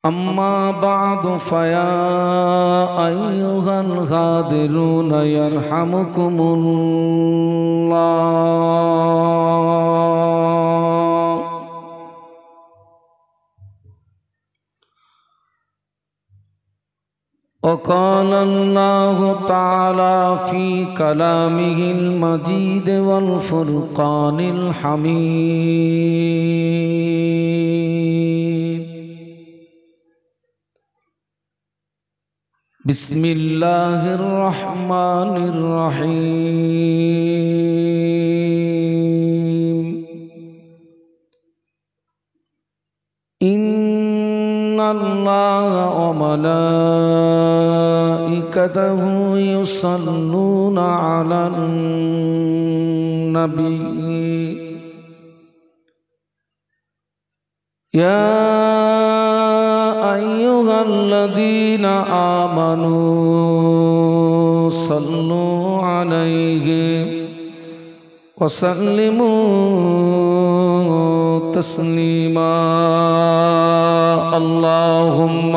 أما بعد فيا أيها الغادرون يرحمكم الله. وقال الله تعالى في كلامه المجيد والفرقان الحميد: بسم الله الرحمن الرحيم. إن الله وملائكته يصلون على النبي يا أيها الذين آمنوا صلوا عليه وسلموا تسليما. اللهم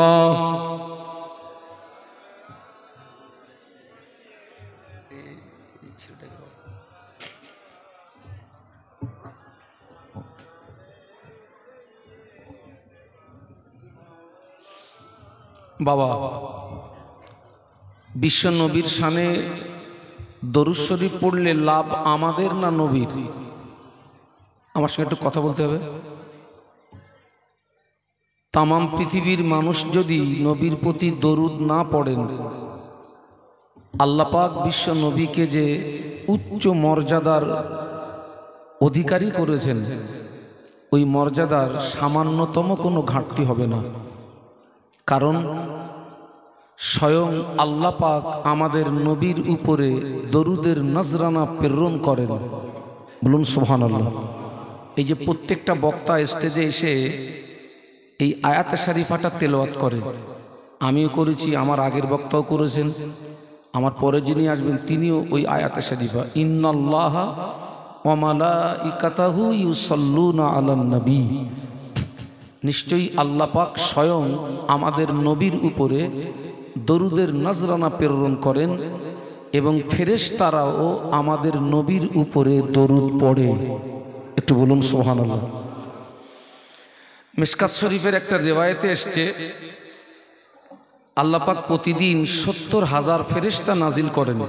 বাবা বিশ্ব নবীর শানে দরুদ শরীফ পড়লে লাভ আমাদের না নবীর? আমার সঙ্গে একটু কথা বলতে হবে। তামাম পৃথিবীর মানুষ যদি নবীর প্রতি দরুদ না পড়েন, আল্লাহ পাক বিশ্ব নবীকে যে উচ্চ মর্যাদার অধিকারী করেছেন, ওই মর্যাদার সামান্যতম কোনো ঘাটতি হবে না। কারণ স্বয়ং আল্লাহ পাক আমাদের নবীর উপরে দরুদের নজরানা প্রেরণ করেন। বলুন সুবহানাল্লাহ। এই যে প্রত্যেকটা বক্তা স্টেজে এসে এই আয়াতে শরীফাটা তেলাওয়াত করে, আমিও করেছি, আমার আগের বক্তাও করেছেন, আমার পরে যিনি আসবেন তিনিও ওই আয়াতে শরীফা ইন্নাল্লাহা ওয়া মালাইকাতাহু ইউসাল্লুনা আলান নবী, নিশ্চয়ই আল্লাহ পাক স্বয়ং আমাদের নবীর উপরে দরুদের নজরানা প্রেরণ করেন এবং ফেরেশতারাও আমাদের নবীর উপরে দরুদ পড়ে। একটু বলুন সুবহানাল্লাহ। মিশকাত শরীফের একটা রিওয়ায়েতে এসছে, আল্লাহ পাক প্রতিদিন ৭০,০০০ ফেরেশতা নাজিল করেন।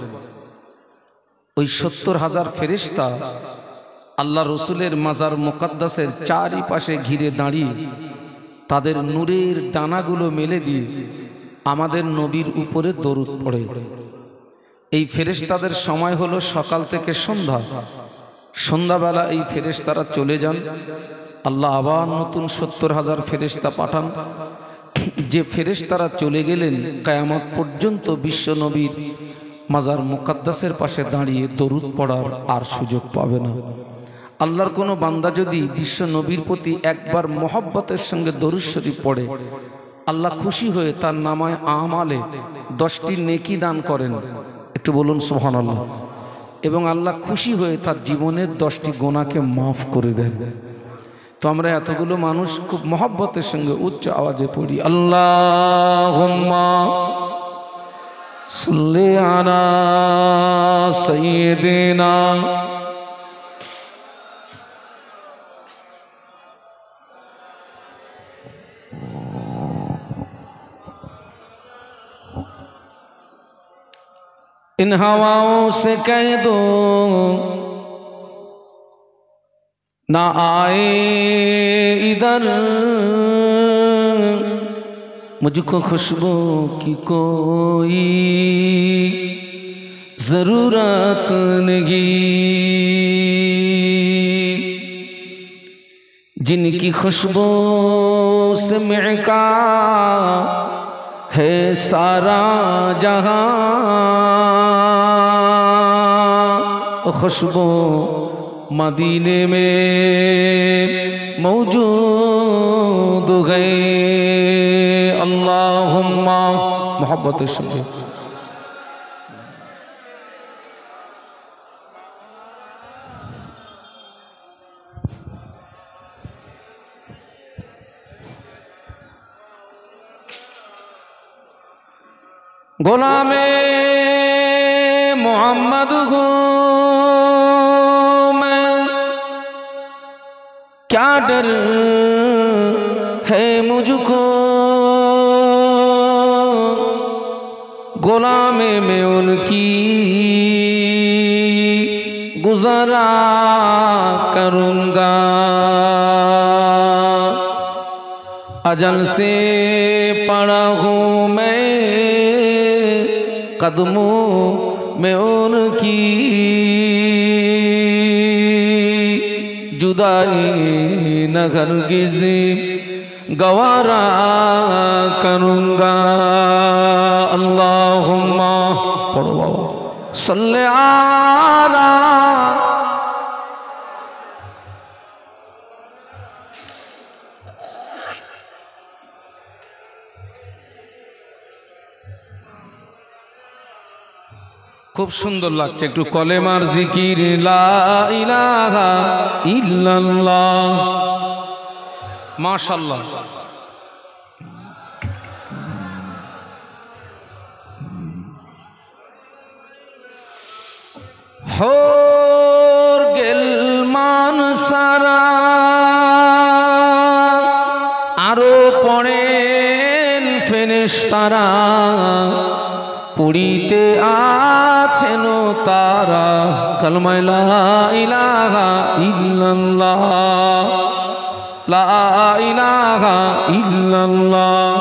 ওই ৭০,০০০ ফেরেশতা আল্লাহ রসুলের মাজার মুকাদ্দাসের চারিপাশে ঘিরে দাঁড়িয়ে তাদের নূরের ডানাগুলো মেলে দিয়ে আমাদের নবীর উপরে দরুদ পড়ে। এই ফেরেশতাদের সময় হলো সকাল থেকে সন্ধ্যা। সন্ধ্যাবেলা এই ফেরেশতারা চলে যান, আল্লাহ আবার নতুন ৭০,০০০ ফেরেশতা পাঠান। যে ফেরেশতারা চলে গেলেন, কিয়ামত পর্যন্ত বিশ্ব নবীর মাজার মুকাদ্দাসের পাশে দাঁড়িয়ে দরুদ পড়ার আর সুযোগ পাবে না। আল্লাহর কোনো বান্দা যদি বিশ্ব নবীর প্রতি একবার মহব্বতের সঙ্গে দরুদ শরীফ পড়ে, আল্লাহ খুশি হয়ে তার নামায় আমালে 10টি নেকি দান করেন। একটু বলুন সুবহানাল্লাহ। এবং আল্লাহ খুশি হয়ে তার জীবনের 10টি গুনাহকে মাফ করে দেন। তো আমরা এতগুলো মানুষ খুব মহব্বতের সঙ্গে উচ্চ আওয়াজে পড়ি আল্লাহুম্মা সাল্লি আলা সাইয়্যিদিনা इन हवाओं से कह दो ना आए इधर, मुझको खुशबू की कोई जरूरत नहीं, जिनकी खुशबू से महका है सारा जहां, खुशबू मदीने में मौजूद है। अल्लाहुम्मा मोहब्बत से गुलामे मोहम्मद हूँ मैं, क्या डर है मुझको, गुलामे में उनकी गुजारा करूँगा। अजल से पड़ा हूँ मैं कदमों में उनकी, जुदाई न हरगिज़ गवारा करूँगा। अल्लाहुम्मा पढ़ो बाबा सल्ले आला। खूब सुंदर लागছে একটু কলেমার জিকির লা ইলাহা ইল্লাল্লাহ। মাশাআল্লাহ। হোর গেল মান সারা আরো পড়েন ফেরেশতারা, পড়িতে আছেন তারা কালমায়ে লা ইলাহা ইল্লাল্লাহ, লা ইলাহা ইল্লাল্লাহ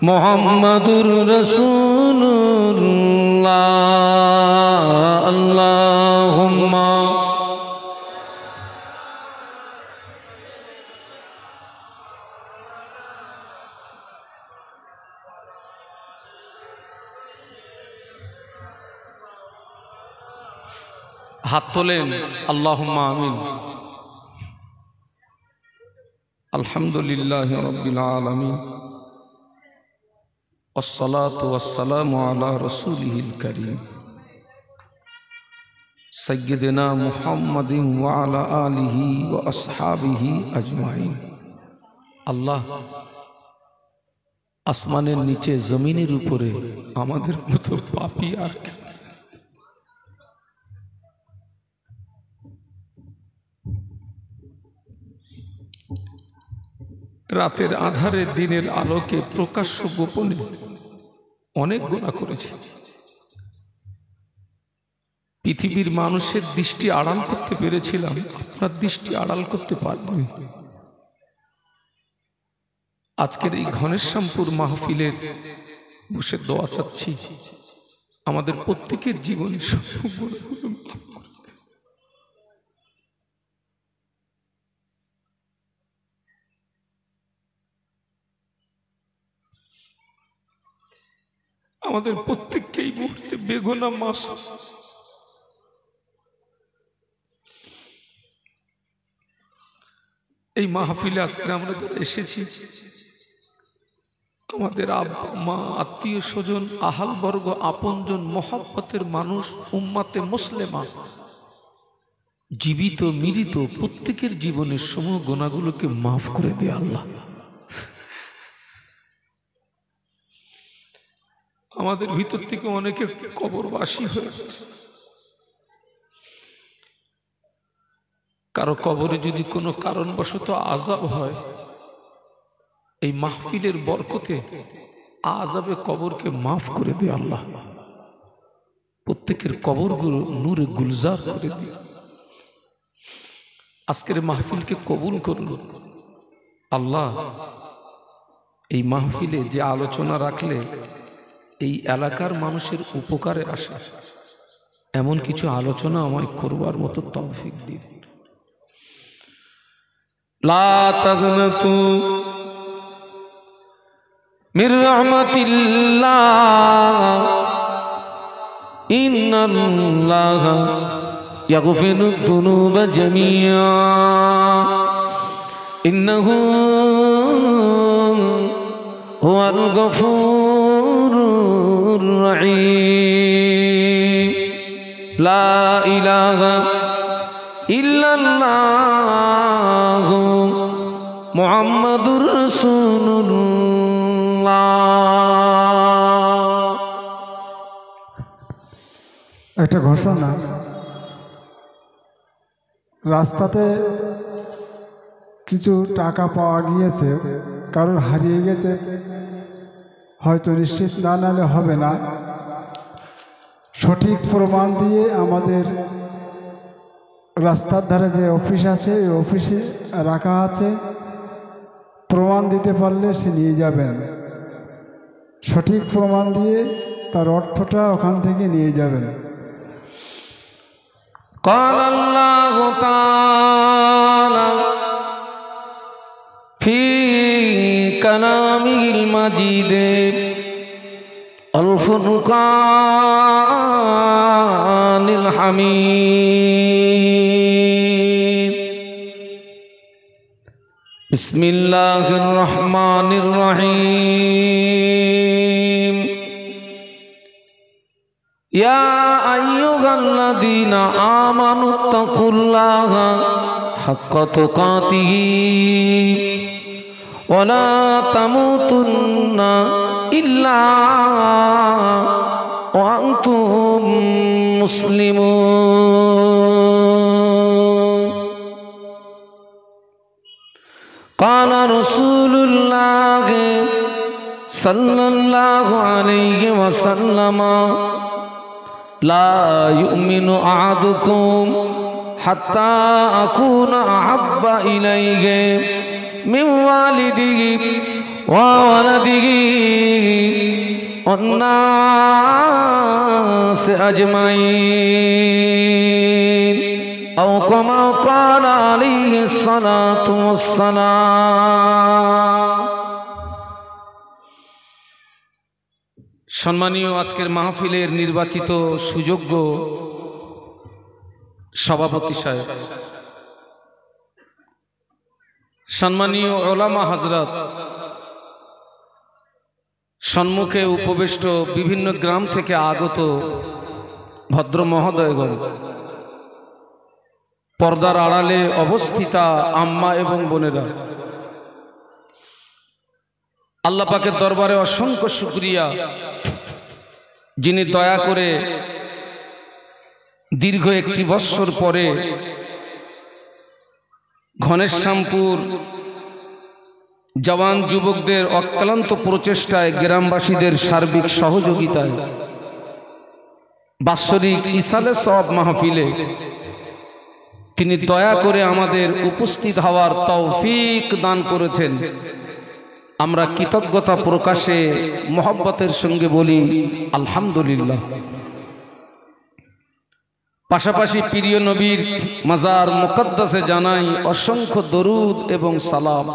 মুহাম্মাদুর রাসূলুল্লাহ। আল্লাহুম্মা হাত তোলেন আল্লাহুম্মা আমিন। আলহামদুলিল্লাহি রাব্বিল আলামিন, والصلاة والسلام على رسوله الكريم سيدنا محمد وعلى آله وأصحابه أجمعين। আল্লাহ আসমানের নিচে জমিনের উপরে আমাদের মতো পাপী আর কি, রাতের আধারে দিনের আলোকে প্রকাশ্য গোপনে অনেক গুনাহ করেছি। পৃথিবীর মানুষের দৃষ্টি আড়াল করতে পেরেছিলাম, আপনার দৃষ্টি আড়াল করতে পারিনি। আজকের এই ঘনেশ্যামপুর মাহফিলের বসে দোয়া চাচ্ছি, আমাদের প্রত্যেকের জীবনে সব গুনাহগুলো মাফ করে। আমাদের প্রত্যেককে এই মুহূর্তে বেগুনাহ মাস এই মাহফিলে আজকে আমরা যারা এসেছি, আমাদের আব্বা মা আত্মীয় স্বজন আহাল বর্গ আপনজন মহব্বতের মানুষ উম্মাতে মুসলিমা জীবিত মৃত প্রত্যেকের জীবনের সমূহ গুনাহগুলোকে মাফ করে দে আল্লাহ। আমাদের ভিতর থেকে অনেকে কবরবাসী হয়েছে, কারো কবরে যদি কোনো কারণবশত আযাব হয়, এই মাহফিলের বরকতে আযাবে কবরকে মাফ করে দে আল্লাহ। প্রত্যেকের কবরগুলো নূরে গুলজার করে দে। আজকের মাহফিলকে কবুল করুন আল্লাহ। এই মাহফিলে যে আলোচনা রাখলে এই এলাকার মানুষের উপকারে আসে, এমন কিছু আলোচনা আমায় করবার মতো তৌফিক দিন। লা তাগনাতু মির রাহমাতিল্লাহ, ইন্নাল্লাহা ইয়াগফিরুদ যুনুবা জামিআ, ইন্নাহু হুয়াল গফুরুর রহিম। লা ইলাহা ইল্লাল্লাহু মুহাম্মাদুর রাসূলুল্লাহ। একটা ঘোষণা, রাস্তাতে কিছু টাকা পাওয়া গিয়েছে, কারোর হারিয়ে গেছে, হয়তো নিশ্চিত না নালে হবে না। সঠিক প্রমাণ দিয়ে আমাদের রাস্তার ধারে যে অফিস আছে এই অফিসে রাখা আছে, প্রমাণ দিতে পারলে সে নিয়ে যাবেন। সঠিক প্রমাণ দিয়ে তার অর্থটা ওখান থেকে নিয়ে যাবেন। قال الله تعالى في كلامه المجيد الفرقان الحميد بسم الله الرحمن الرحيم يا أيها الذين آمنوا اتقوا الله حق تقاته ولا تموتن إلا وأنتم مسلمون قال رسول الله صلى الله عليه وسلم لا يؤمن أحدكم حتى أكون أحب إليه من والده وولده والناس أجمعين أو كما قال عليه الصلاة والسلام। সম্মানীয় আজকের মাহফিলের নির্বাচিত সুযোগ্য সভাপতি সাহেব, সম্মানীয় ওলামা হযরত, সম্মুখে উপবিষ্ট বিভিন্ন গ্রাম থেকে আগত ভদ্র মহোদয়গণ, পর্দার আড়ালে অবস্থিতা আম্মা এবং বোনেরা, আল্লাহ পাকের দরবারে অসংখ্য শুকরিয়া, যিনি দয়া করে দীর্ঘ একটি বৎসর পরে ঘনেশ্যামপুর জওয়ান যুবকদের অক্লান্ত প্রচেষ্টায়, গ্রামবাসীদের সার্বিক সহযোগিতায় বাৎসরিক ইসালে সওয়াব মাহফিলে তিনি দয়া করে আমাদের উপস্থিত হওয়ার তৌফিক দান করেছেন। আমরা কৃতজ্ঞতা প্রকাশে মহব্বতের সঙ্গে বলি আলহামদুলিল্লাহ। পাশাপাশি প্রিয় নবীর মাজার মুকদ্দাসে জানাই অসংখ্য দরুদ এবং সালাম।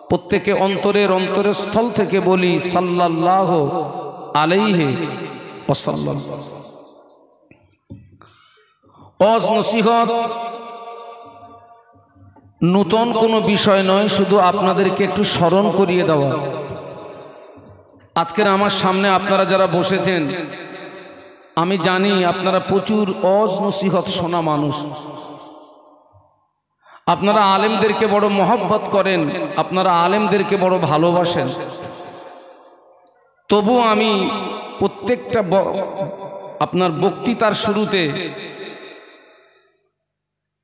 প্রত্যেকে অন্তরের অন্তরস্থল থেকে বলি সাল্লাল্লাহু আলাইহি ওয়াসাল্লাম। ওয়াজ নসিহত নূতন কোনো বিষয় নয়, শুধু আপনাদেরকে একটু স্মরণ করিয়ে দেওয়া। আজকের আমার সামনে আপনারা যারা বসেছেন, আমি জানি আপনারা প্রচুর ওয়াজ নসিহত শোনা মানুষ। আপনারা আলেমদেরকে বড় মহব্বত করেন, আপনারা আলেমদেরকে বড় ভালোবাসেন। তবু আমি প্রত্যেকটা আপনার বক্তৃতার শুরুতে,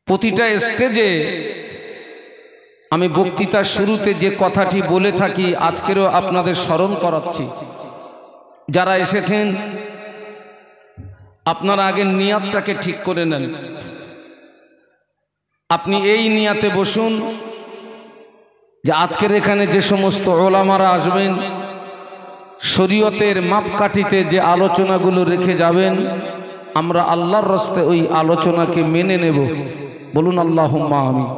প্রতিটা স্টেজে আমি বক্তৃতার শুরুতে যে কথাটি বলে থাকি আজকেরও আপনাদের স্মরণ করাচ্ছি। যারা এসেছেন আপনারা আগে নিয়াতটাকে ঠিক করে নেন। আপনি এই নিয়াতে বসুন যে আজকের এখানে যে সমস্ত ওলামারা আসবেন, শরীয়তের মাপকাঠিতে যে আলোচনাগুলো রেখে যাবেন, আমরা আল্লাহর রাস্তায় ওই আলোচনাকে মেনে নেব। বলুন আল্লাহুম্মা আমিন।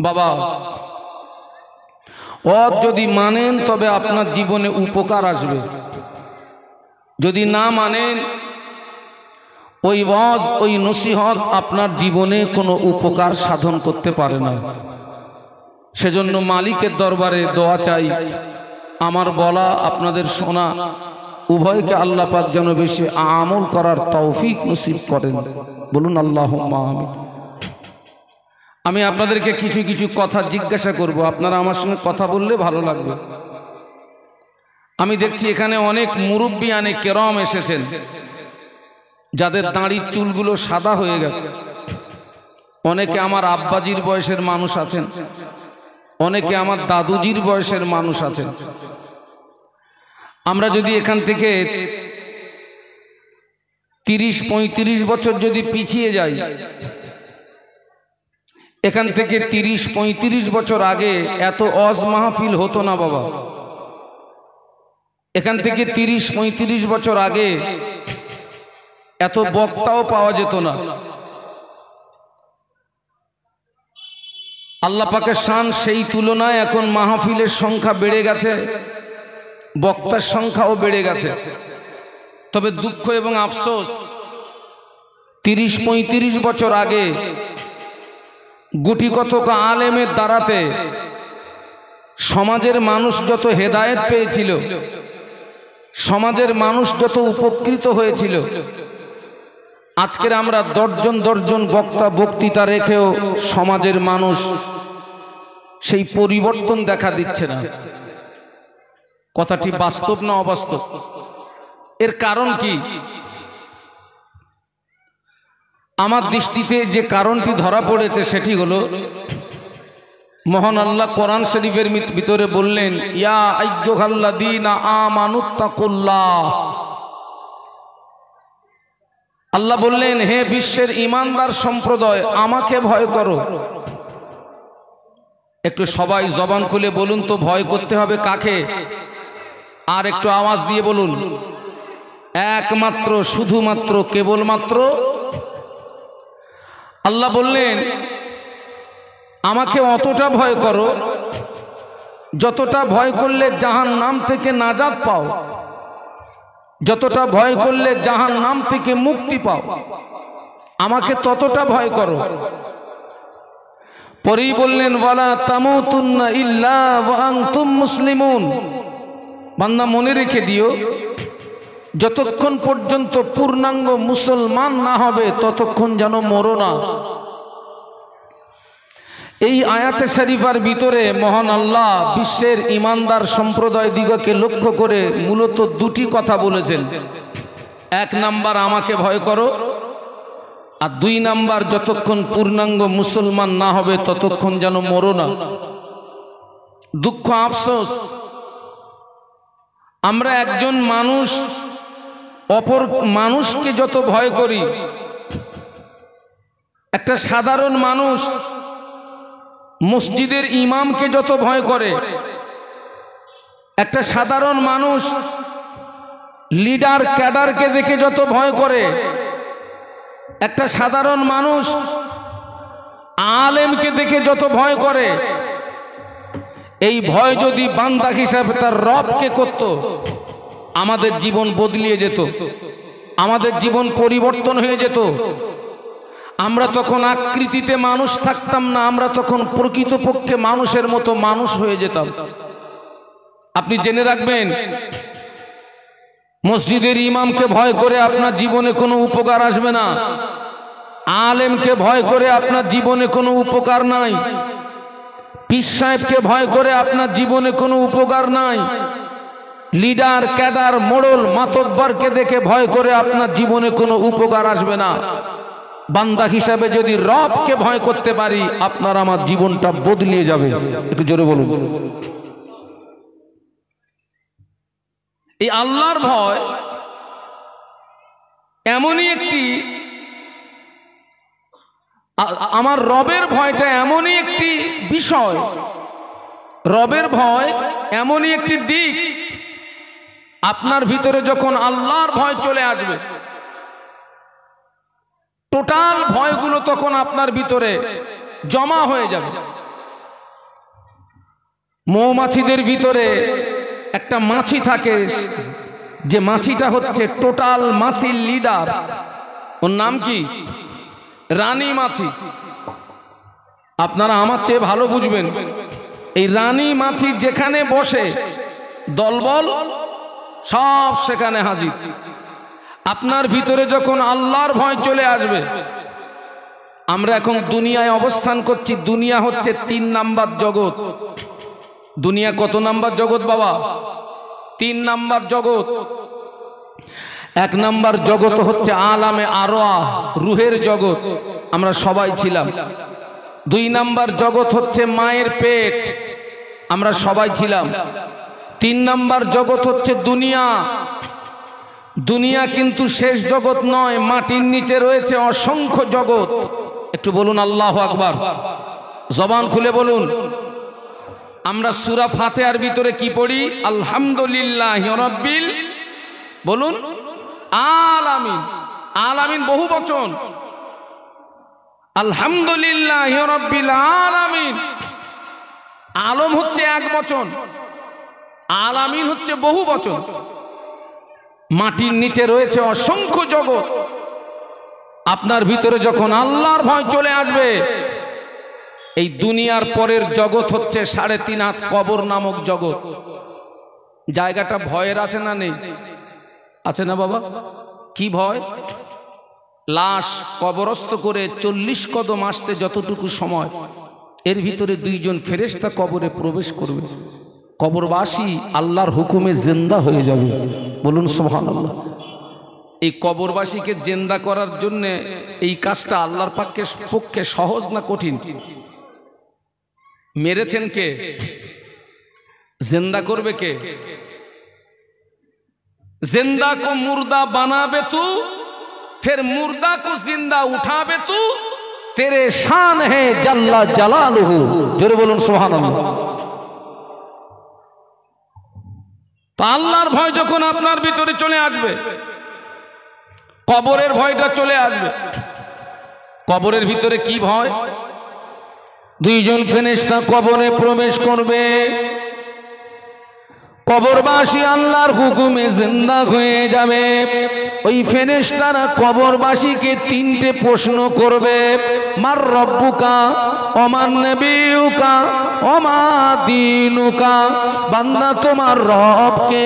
বাবা, ওয়াজ যদি মানেন তবে আপনার জীবনে উপকার আসবে, যদি না মানেন ওই ওয়াজ ওই নসিহত আপনার জীবনে কোনো উপকার সাধন করতে পারে না। সেজন্য মালিকের দরবারে দোয়া চাই, আমার বলা আপনাদের শোনা উভয়কে আল্লাহ পাক যেন বেশি আমল করার তৌফিক নসিব করেন। বলুন আল্লাহুম্মা আমিন। আমি আপনাদেরকে কিছু কিছু কথা জিজ্ঞাসা করব, আপনারা আমার সঙ্গে কথা বললে ভালো লাগবে। আমি দেখছি এখানে অনেক মুরব্বিয়ানে কেরাম এসেছেন, যাদের দাড়ির চুলগুলো সাদা হয়ে গেছে। অনেকে আমার আব্বাজির বয়সের মানুষ আছেন, অনেকে আমার দাদুজির বয়সের মানুষ আছেন। আমরা যদি এখান থেকে 30-35 বছর যদি পিছিয়ে যাই, এখান থেকে 30-35 বছর আগে এত ওয়াজ মাহফিল হতো না বাবা। এখান থেকে 30-35 বছর আগে এত বক্তাও পাওয়া যেত না। আল্লাহ পাকের শান সেই তুলনায় এখন মাহফিলের সংখ্যা বেড়ে গেছে, বক্তার সংখ্যাও বেড়ে গেছে। তবে দুঃখ এবং আফসোস, 30-35 বছর আগে গুটি কতক আলেমের দ্বারাতে সমাজের মানুষ যত হেদায়েত পেয়েছিল, সমাজের মানুষ যত উপকৃত হয়েছিল, আজকের আমরা দশজন বক্তা বক্তৃতা রেখেও সমাজের মানুষ সেই পরিবর্তন দেখা দিচ্ছে না। কথাটি বাস্তব না অবাস্তব? এর কারণ কি? আমার দৃষ্টিতে যে কারণটি ধরা পড়েছে সেটি হলো, মহান আল্লাহ কোরআন শরীফের ভিতরে বললেন, ইয়া আইয়ুহাল্লাযীনা আমানুত্তাকুল্লাহ। আল্লাহ বললেন, হে বিশ্বের ঈমানদার সম্প্রদায়, আমাকে ভয় করো। একটু সবাই জবান খুলে বলুন তো, ভয় করতে হবে কাকে? আর একটু আওয়াজ দিয়ে বলুন, একমাত্র, শুধুমাত্র, কেবলমাত্র আল্লাহ বললেন, আমাকে অতটা ভয় করো যতটা ভয় করলে জাহান্নাম থেকে নাজাত পাও, যতটা ভয় করলে জাহান্নাম থেকে মুক্তি পাও, আমাকে ততটা ভয় করো। পরেই বললেন, ওয়ালা তামুতুন্না ইল্লা ওয়া আনতুম মুসলিমুন। বান্দা মনে রেখে দিও, যতক্ষণ পর্যন্ত পূর্ণাঙ্গ মুসলমান না হবে ততক্ষণ যেন মরো না। এই আয়াতে শরীফার ভিতরে মহান আল্লাহ বিশ্বের ঈমানদার সম্প্রদায় দিগকে লক্ষ্য করে মূলত দুটি কথা বলেছেন। এক নাম্বার, আমাকে ভয় করো, আর 2 নাম্বার, যতক্ষণ পূর্ণাঙ্গ মুসলমান না হবে ততক্ষণ যেন মরো না। দুঃখ আফসোস, আমরা একজন মানুষ অপর মানুষকে যত ভয় করি, একটা সাধারণ মানুষ মসজিদের ইমামকে যত ভয় করে, একটা সাধারণ মানুষ লিডার ক্যাডারকে দেখে যত ভয় করে, একটা সাধারণ মানুষ আলেমকে দেখে যত ভয় করে, এই ভয় যদি বান্দা হিসাবে তার রবকে করত, আমাদের জীবন বদলিয়ে যেত, আমাদের জীবন পরিবর্তন হয়ে যেত। আমরা তখন আকৃতিতে মানুষ থাকতাম না, আমরা তখন প্রকৃতপক্ষে মানুষের মতো মানুষ হয়ে যেতাম। আপনি জেনে রাখবেন, মসজিদের ইমামকে ভয় করে আপনার জীবনে কোনো উপকার আসবে না, আলেমকে ভয় করে আপনার জীবনে কোনো উপকার নাই, পীর সাহেবকে ভয় করে আপনার জীবনে কোনো উপকার নাই, লিডার ক্যাডার মোড়ল মাতব্বরকে দেখে ভয় করে আপনার জীবনে কোনো উপকার আসবে না। বান্দা হিসাবে যদি রবকে ভয় করতে পারি, আপনার আমার জীবনটা বদলিয়ে যাবে। একটু জোরে বলুন। এই আল্লাহর ভয় এমনই একটি, আমার রবের ভয়টা এমনই একটি বিষয়, রবের ভয় এমনই একটি দিক, আপনার ভিতরে যখন আল্লাহর ভয় চলে আসবে, টোটাল ভয়গুলো তখন আপনার ভিতরে জমা হয়ে যাবে। মৌমাছিদের ভিতরে একটা মাছি থাকে, যে মাছিটা হচ্ছে টোটাল মাছির লিডার, ওর নাম কি? রানী মাছি। আপনারা আমার চেয়ে ভালো বুঝবেন, এই রানী মাছি যেখানে বসে দলবল সব সেখানে হাজির। আপনার ভিতরে যখন আল্লাহর ভয় চলে আসবে, আমরা এখন দুনিয়ায় অবস্থান করছি। দুনিয়া হচ্ছে 3 নাম্বার জগৎ। দুনিয়া কত নাম্বার জগৎ বাবা? 3 নাম্বার জগৎ। 1 নাম্বার জগৎ হচ্ছে আলামে আরওয়াহ, রুহের জগৎ, আমরা সবাই ছিলাম। 2 নাম্বার জগৎ হচ্ছে মায়ের পেট, আমরা সবাই ছিলাম। 3 নাম্বার জগৎ হচ্ছে দুনিয়া। দুনিয়া কিন্তু শেষ জগৎ নয়, মাটির নিচে রয়েছে অসংখ্য জগৎ। একটু বলুন আল্লাহু আকবার, জবান খুলে বলুন। আমরা সূরা ফাতিহার ভিতরে কি পড়ি? আলহামদুলিল্লাহি রাব্বিল, বলুন, আলামিন। আলামিন বহু বচন, আলহামদুলিল্লাহি রাব্বিল আলামিন। আলম হচ্ছে এক বচন, আলামিন হচ্ছে বহু বচন। মাটির নিচে রয়েছে অসংখ্য জগৎ। আপনার ভিতরে যখন আল্লাহর ভয় চলে আসবে, এই দুনিয়ার পরের জগৎ হচ্ছে 3.5 হাত কবর নামক জগৎ। জায়গাটা ভয়ের আছে না নেই? আছে না বাবা? কি ভয়? লাশ কবরস্থ করে 40 কদম আসতে যতটুকু সময়, এর ভিতরে 2 জন ফেরেশতা কবরে প্রবেশ করবে। কবরবাসী আল্লাহর হুকুমে জিন্দা হয়ে যাবে। বলুন সুবহানাল্লাহ। এই কবরবাসীকে জিন্দা করার জন্য এই কাজটা আল্লাহর পক্ষে সহজ না কঠিন? মেরেছেন কে? জিন্দা করবে কে? जिंदा को मुर्दा बनाबे तू, फिर मुर्दा को जिंदा उठाबे तू, तेरे शान है जल्ला जलालुहु। जोरे बोलुन सुबहानाल्लाह। तो আল্লাহর ভয় যখন আপনার ভিতরে চলে আসবে, কবরের ভয়টা চলে আসবে। কবরের ভিতরে কি ভয়? 2 জন ফেরেশতা কবরে প্রবেশ করবে। কবরবাসী আল্লাহর হুকুমে জিন্দা হয়ে যাবে। ওই ফেরেশতারা কবরবাসীকে 3টে প্রশ্ন করবে। মার রব্বুকা, ওমান নবিয়ুকা, ওমা দীনুকা। বান্দা তোমার রব কে?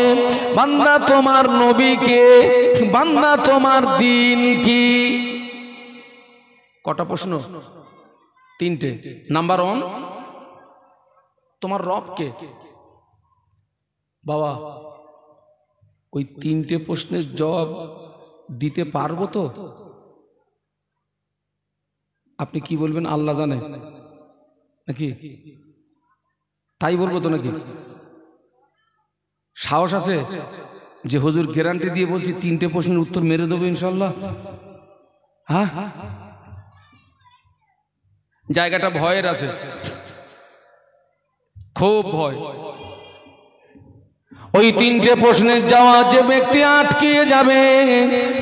বান্দা তোমার নবী কে? বান্দা তোমার দিন কি? কটা প্রশ্ন? 3টে। নাম্বার 1, তোমার রব কে? বাবা, ওই 3টে প্রশ্নের জবাব দিতে পারবো তো? আপনি কি বলবেন? আল্লাহ জানে নাকি? তাই বলবো তো নাকি? সাহস আছে যে হুজুর গ্যারান্টি দিয়ে বলছি 3টে প্রশ্নের উত্তর মেরে দেবো ইনশাল্লাহ? হ্যাঁ, জায়গাটা ভয়ের আছে, খুব ভয়। ওই 3টে প্রশ্নের জবাব যে ব্যক্তি আটকে যাবে,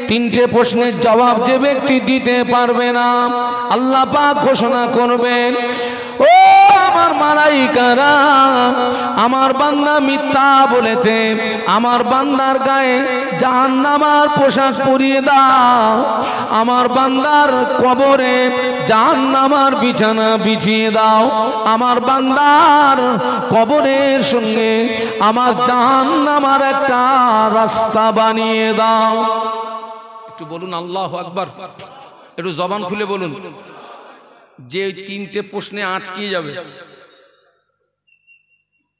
3টে প্রশ্নের জবাব যে ব্যক্তি দিতে পারবে না, আল্লাহ পাক ঘোষণা করবেন, ও আমার মালাইকারা, আমার বান্দা মিথ্যা বলেছে, আমার বান্দার গায়ে জাহান্নামের পোশাক পরিয়ে দাও, আমার বান্দার কবরে জাহান্নামের বিছানা বিছিয়ে দাও, আমার বান্দার কবরের সঙ্গে আমার জাহান্নামের একটা রাস্তা বানিয়ে দাও। একটু বলুন আল্লাহু আকবার, একটু জবান খুলে বলুন। যে 3টে প্রশ্নে আটকে যাবে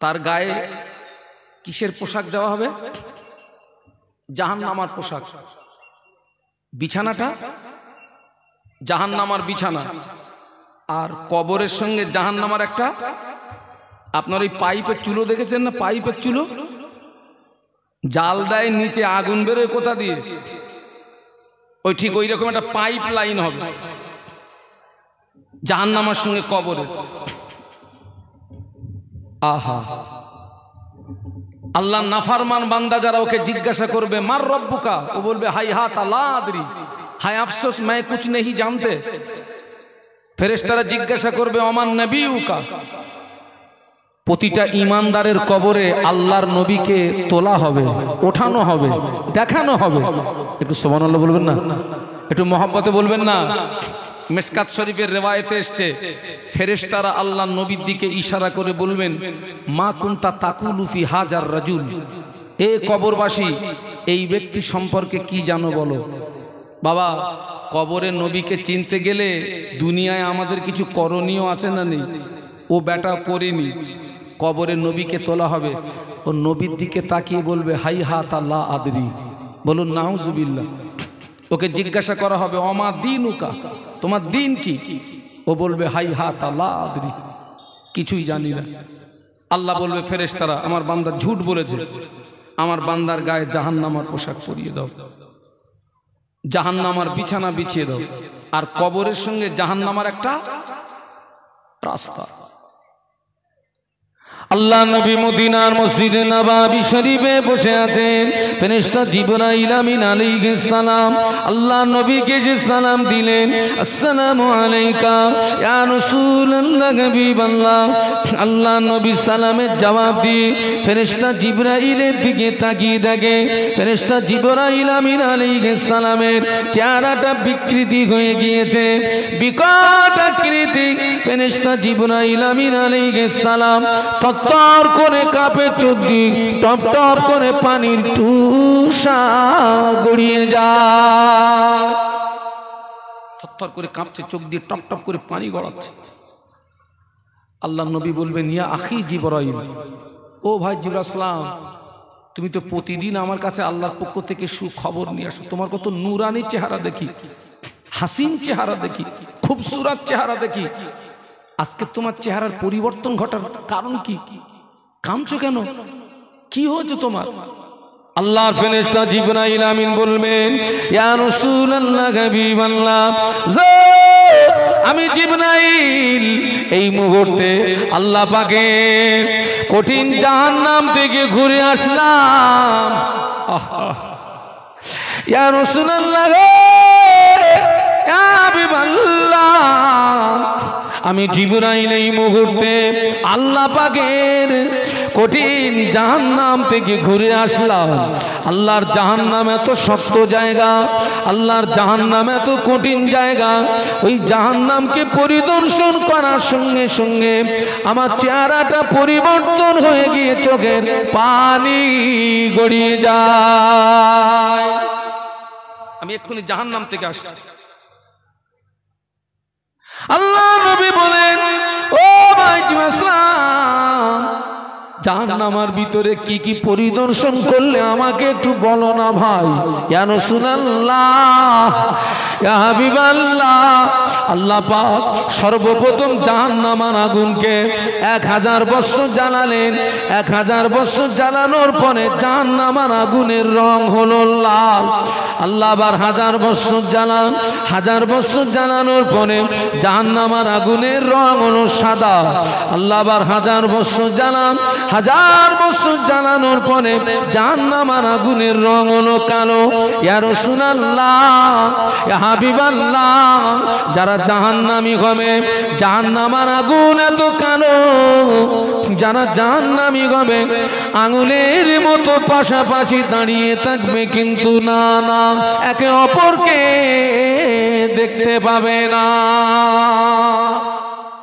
তার গায়ে কিসের পোশাক দেওয়া হবে? জাহান্নামের পোশাক। বিছানাটা জাহান্নামের বিছানা, আর কবরের সঙ্গে জাহান্নামের একটা, আপনার ওই পাইপের চুলো দেখেছেন না? পাইপের চুলো জাল দেয়, নিচে আগুন বেরোয় কোথা দিয়ে? ওই ঠিক ওই রকম একটা পাইপ লাইন হবে জাহান্নামের সঙ্গে কবরে। আহা, আল্লাহ নাফরমান বান্দা যারা ওকে জিজ্ঞাসা করবে মার রব্বুকা, ও বলবে হাই হাত লা আদরি, হায় আফসোস मैं कुछ नहीं जानते। ফেরেশতারা জিজ্ঞাসা করবে ওমান নবিয়ুকা। প্রতিটা ইমানদারের কবরে আল্লাহর নবীকে তোলা হবে, ওঠানো হবে, দেখানো হবে। একটু সুবহানাল্লাহ বলবেন না? একটু মহব্বতে বলবেন না? মিশকাত শরীফের রিওয়ায়েতে এসেছে, ফেরেশতারা আল্লাহর নবীর দিকে ইশারা করে বলবেন, মা কুনতা তাকুলু ফি হাজার রাজুল, এ কবরবাসী, এই ব্যক্তি সম্পর্কে কি জানো বলো। বাবা, কবরে নবীকে চিনতে গেলে দুনিয়ায় আমাদের কিছু করণীয় আছে না নেই? ও বেটা করিনি, কবরে নবীকে তোলা হবে, ও নবীর দিকে তাকিয়ে বলবে হাই হাত আল্লাহ আদরি, বলুন নাউজুবিল্লাহ। ওকে জিজ্ঞাসা করা হবে অমা দিনুকা, তোমার দিন কি? ও বলবে হাই হাত আল্লাহ আদরি, কিছুই জানি না। আল্লাহ বলবে ফেরেশতারা আমার বান্দা ঝুট বলেছে, আমার বান্দার গায়ে জাহান্নামার পোশাক পরিয়ে দাও, জাহান্নামার বিছানা বিছিয়ে দাও। আর কবরের সঙ্গে জাহান্নামার একটা রাস্তা। আল্লাহ নবী মদিনার মসজিদে নববী শরীফে বসে আছেন, ফেরেশতা জিবরাইল আমিন আলাইহিস সালাম আল্লাহ নবীকে যে সালাম দিলেন, আসসালামু আলাইকা ইয়া রাসূলুল্লাহ হাবিবাল্লাহ। আল্লাহ নবী সালামের জবাব দিয়ে ফেরেশতা জিবরাইলের দিকে তাকিয়ে দেখে ফেরেশতা জিবরাইল আমিন আলাইহিস সালামের চেহারাটা বিকৃতি হয়ে গিয়েছে, বিকট আকৃতি। ফেরেশতা জিবরাইল আমিন আলাইহিস সালাম তর করে কাঁপে, চোখ দিয়ে টপ টপ করে পানির টুসা গড়িয়ে যায়। থরথর করে কাঁপছে, চোখ দিয়ে টপ টপ করে পানি গড়াচ্ছে। আল্লাহ নবী বলবেন ইয়া আখি জিবরাইল, ও ভাই জিবরাইল আসসালাম, তুমি তো প্রতিদিন আমার কাছে আল্লাহর পক্ষ থেকে সুখবর নিয়ে আসো, তোমার কত নূরানি চেহারা দেখি, হাসিন চেহারা দেখি, খুবসুরত চেহারা দেখি, আজকে তোমার চেহারার পরিবর্তন ঘটার কারণ কি? কাঁদছো কেন? কি হয়েছে তোমার? আল্লাহর ফেরেশতা জিবরাইল আমিন বলবেন ইয়া রাসূলুল্লাহ হাবিবাল্লাহ, আমি জিবরাইল এই মুহূর্তে আল্লাহ পাকের কঠিন জাহান্নাম থেকে ঘুরে আসলাম। ইয়া রাসূলুল্লাহ ইয়া হাবিবাল্লাহ, আমি জিবরাইল এই মুহূর্তে আল্লাহ পাকের কঠিন জাহান্নাম থেকে ঘুরে আসলাম। আল্লাহর জাহান্নাম এত শক্ত জায়গা, আল্লাহর জাহান্নাম এত কঠিন জায়গা, ওই জাহান্নামকে পরিদর্শন করার সঙ্গে সঙ্গে আমার চেহারাটা পরিবর্তন হয়ে গিয়ে চোখের পানি গড়িয়ে যায়। আমি এক্ষুনি জাহান্নাম থেকে আসছি। আল্লাহ নবী বলেন ও ভাই আসসালাম, জাহান্নামের ভিতরে কি কি পরিদর্শন করলে আমাকে একটু বলো না ভাই। ইয়া রাসূলুল্লাহ ইয়া হাবিবাল্লাহ, আল্লাহ পাক সর্বপ্রথম জাহান্নামের আগুনকে 1000 বছর জ্বালালেন। 1000 বছর জ্বালানোর পরে জাহান্নামের আগুনের রং হলো লাল। আল্লাহ আবার 1000 বছর জ্বালান, 1000 বছর জ্বালানোর পরে জাহান্নামের আগুনের রং হলো সাদা। আল্লাহ আবার 1000 বছর জ্বালান, 1000 বছর জ্বালানোর পরে জাহান্নামের আগুনের রং হলো কালো। ইয়া রাসূলুল্লাহ ইয়া হাবিবাল্লাহ, যারা জাহান্নামী হবে, জাহান্নামের আগুন এত কালো, যারা জাহান্নামী হবে আঙুলের মতো পাশাপাশি দাঁড়িয়ে থাকবে, কিন্তু না না একে অপরকে দেখতে পাবে না।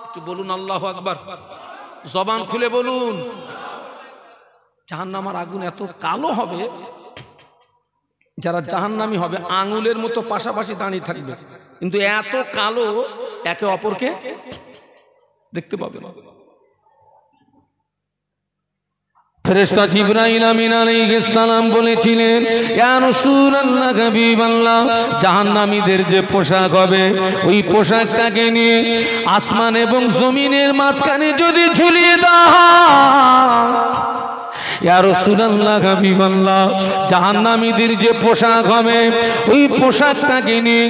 একটু বলুন আল্লাহু আকবার, জবান খুলে বলুন। জাহান্নামের আগুন এত কালো হবে, যারা জাহান্নামী হবে আঙুলের মতো পাশাপাশি দাঁড়িয়ে থাকবে, কিন্তু এত কালো একে অপরকে দেখতে পাবে না। ফেরেশতা জিবরাইল আমিন আলাইহিস সালাম বলেছিলেন ইয়া রাসূলুল্লাহ হাবিবাল্লাহ, জাহান্নামীদের যে পোশাক হবে ওই পোশাকটাকে নিয়ে আসমান এবং জমিনের মাঝখানে যদি ঝুলিয়ে দেওয়া, ইয়া রাসূলুল্লাহ হাবিবাল্লাহ, জাহান্নামীদের যে পোশাক হবে ওই পোশাকটাকে নিয়ে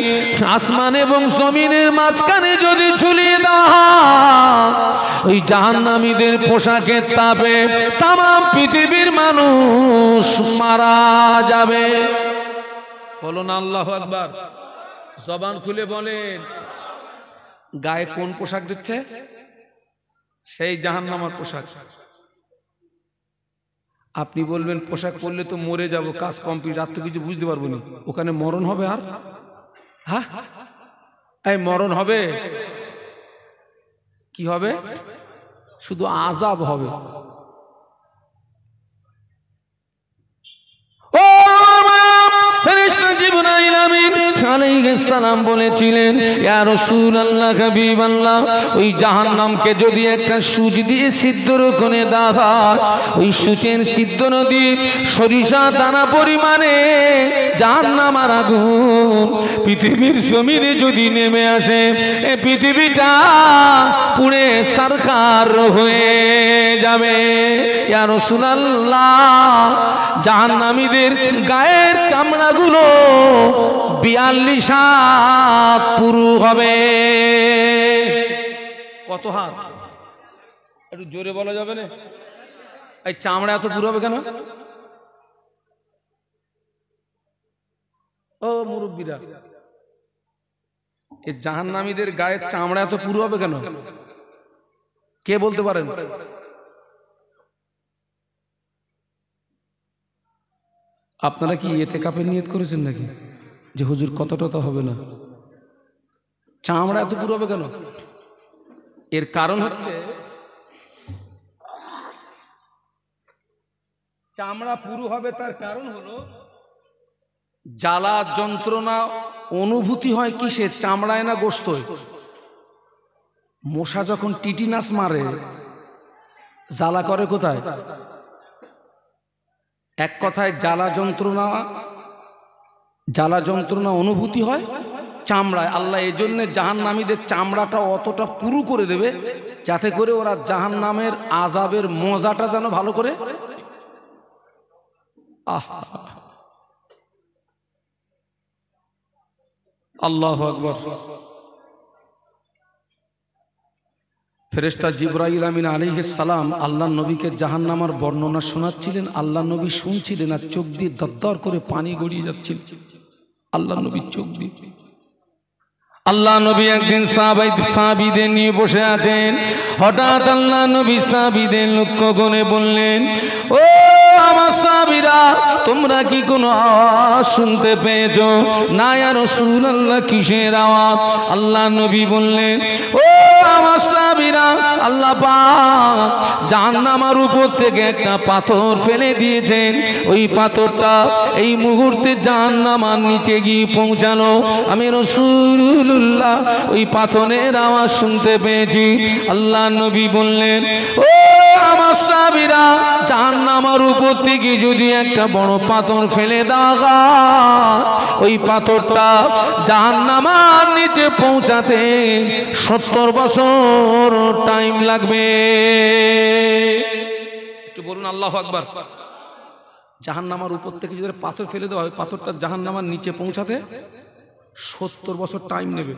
আসমান এবং জমিনের মাঝখানে যদি ঝুলিয়ে দেওয়া, ওই জাহান্নামীদের পোশাকের তাপে তামাম পৃথিবীর মানুষ মারা যাবে। বলুন আল্লাহু আকবার, জবান খুলে বলেন। গায়ে কোন পোশাক দিচ্ছে? সেই জাহান্নামের পোশাক। আপনি বলবেন পোশাক পরলে তো মরে যাব, কাজ কমপ্লিট, আর তো কিছু বুঝতে পারবো না। ওখানে মরণ হবে? আর হ্যাঁ এই মরণ হবে? কি হবে? শুধু আযাব হবে। ও ফেরেশতা জিবরাইল আমিন আলাইহিস সালাম বলেছিলেন, ইয়া রাসূলুল্লাহ হাবিবাল্লাহ, ওই জাহান্নামকে যদি একটা সূচ দিয়ে ছিদ্র করে দেওয়া হয়, ওই সূচের ছিদ্র দিয়ে সরিষা দানা পরিমাণে জাহান্নামের আগুন পৃথিবীর জমিনে যদি নেমে আসে, এই পৃথিবীটা পুড়ে সারখার হয়ে যাবে। ইয়া রাসূলুল্লাহ, জাহান্নামীদের গায়ের চামড়াগুলো 42 হাত পুরু হবে। কত হাত? একটু জোরে বলা যাবে না? এই চামড়া এত পুরু হবে কেন? ও মুরব্বীরা, এই জাহান্নামীদের গায়ের চামড়া এত পুরু হবে কেন? কে বলতে পারেন? আপনারা কি ইতিকাফের নিয়ত করেছেন নাকি যে হুজুর কতটা তো হবে না? চামড়া এত পুরু হবে কেন? এর কারণ হচ্ছে, চামড়া পুরু হবে তার কারণ হলো জ্বালা যন্ত্রণা অনুভূতি হয় কিসে? চামড়ায় না গোশতয়? মশা যখন টিটিনাস মারে জ্বালা করে কোথায়? এক কথায় জ্বালা যন্ত্রণা অনুভূতি হয় চামড়ায়। আল্লাহ এই জন্য জাহান্নামীদের চামড়াটা অতটা পুরু করে দেবে যাতে করে ওরা জাহান্নামের আযাবের মজাটা যেন ভালো করে। আল্লাহু আকবার। ফেরেশতা জিবরাইল আমিন আলাইহিস সালাম আল্লাহ নবীকে জাহান্নামের বর্ণনা শোনাচ্ছিলেন। আল্লাহ নবী শুনছিলেন আর চোখ দিয়ে দরদর করে পানি গড়িয়ে যাচ্ছিল আল্লাহ নবীর চোখ দিয়ে। আল্লাহ নবী একদিন সাহাবীদের নিয়ে বসে আছেন। হঠাৎ আল্লাহ নবী সাহাবীদের লক্ষ্য করে বললেন, ও আমার সাহাবীরা, তোমরা কি কোনো আওয়াজ শুনতে পেয়েছো? না ইয়া রাসূলুল্লাহ, কিসের আওয়াজ? আল্লাহ নবী বললেন, ও আমার সাহাবীরা, আল্লাহ পাক জাহান্নামের উপর থেকে একটা পাথর ফেলে দিয়েছেন। ওই পাথরটা এই মুহূর্তে জাহান্নামের নিচে গিয়ে পৌঁছালো। আমি রাসূলুল্লাহ ওই পাথরের আওয়াজ শুনতে পেয়েছি। আল্লাহ নবী বললেন, ও আমার সাহাবীরা, জাহান্নামের উপর থেকে যদি একটা বড় পাথর ফেলে দেওয়া হয়, ওই পাথরটা জাহান্নামের নিচে পৌঁছাতে 70 বছর টাইম লাগবে। একটু বলুন আল্লাহু আকবার। জাহান্নামের উপর থেকে যদি পাথর ফেলে দেওয়া হয়, পাথরটা জাহান্নামের নিচে পৌঁছাতে 70 বছর টাইম নেবে।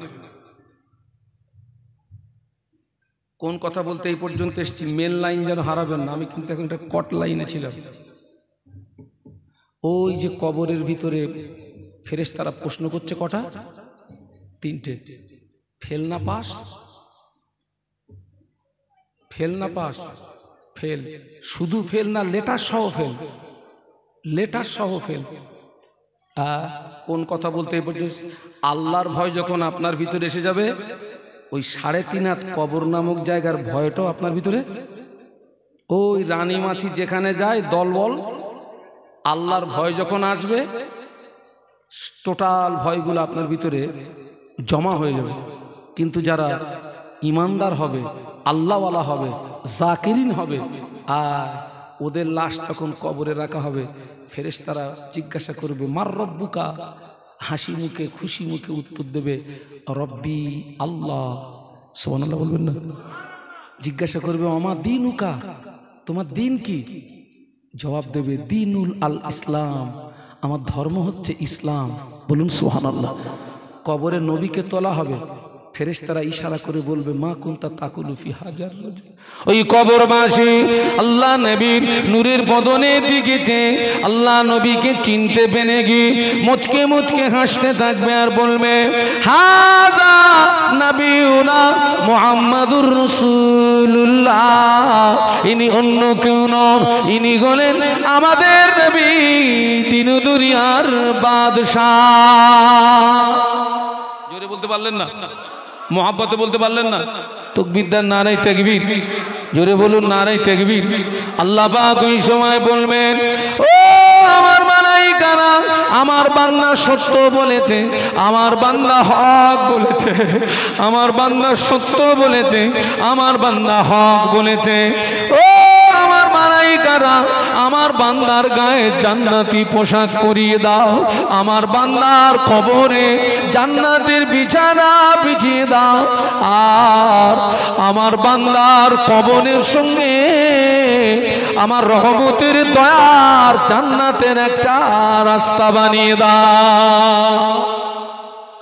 কোন কথা বলতে এই পর্যন্ত এসেছি, মেন লাইন যেন হারাবেন না। আমি কিন্তু এখন একটা কট লাইনে ছিলাম। ওই যে কবরের ভিতরে ফেরেশতারা প্রশ্ন করছে কটা? 3টে। ফেল না পাস, ফেল না পাস, ফেল। শুধু ফেল না, লেটার সহ ফেল, লেটার সহ ফেল। কোন কথা বলতে এই পর্যন্ত? আল্লাহর ভয় যখন আপনার ভিতরে এসে যাবে, ওই 3.5 হাত কবর নামক জায়গার ভয়টাও আপনার ভিতরে, ওই রানী মাছি যেখানে যায় দলবল, আল্লাহর ভয় যখন আসবে, টোটাল ভয়গুলো আপনার ভিতরে জমা হয়ে যাবে। কিন্তু যারা ইমানদার হবে, আল্লাহওয়ালা হবে, জাকিরিন হবে, আর ওদের লাশ তখন কবরে রাখা হবে, ফেরেশতারা জিজ্ঞাসা করবে, মার রব্বুকা? হাসি মুখে খুশি মুখে উত্তর দেবে, রব্বি আল্লাহ। সুবহানাল্লাহ বলবেন না? জিজ্ঞাসা করবে, আমার দিনুকা, তোমার দিন কি? জবাব দেবে, দিনুল আল ইসলাম, আমার ধর্ম হচ্ছে ইসলাম। বলুন সুবহানাল্লাহ। কবরে নবীকে তোলা হবে, ফেরেশতারা ইশারা করে বলবে, মা কুনতা তাকুলু ফি হাজার রাজুল। ওই কবরবাসী আল্লাহ নবীর নূরের বদনে দিকেছে, আল্লাহ নবীকে চিনতে পেরে গিয়ে মুচকে মুচকে হাসতে থাকবে আর বলবে, হাদা নবিয়ুনা মুহাম্মাদুর রাসূলুল্লাহ। ইনি অন্য কেউ নন, ইনি হলেন আমাদের নবী, তিন দুনিয়ার বাদশাহ। জোরে বলতে পারলেন না? মোহাব্বতে বলতে পারলেন না? তাকবীর, নারায়ে তাকবীর। জোরে বলুন নারায়ে তাকবীর। আল্লাহ পাক ওই সময় বলবেন, ও আমার মালায়েকা, মালাইকারা আমার বান্দা সত্য বলেছে, আমার বান্দা হক বলেছে, আমার বান্দা সত্য বলেছে, আমার বান্দা হক বলেছে। ও আমার মালাইকারা আমার বান্দার গায়ে জান্নাতি পোশাক পরিয়ে দাও, আমার বান্দার কবরে জান্নাতের বিছানা বিছিয়ে দাও, আর আমার বান্দার কবরের সঙ্গে আমার রহমতের দয়ার জান্নাতের একটা রাস্তা বানিয়ে দাও।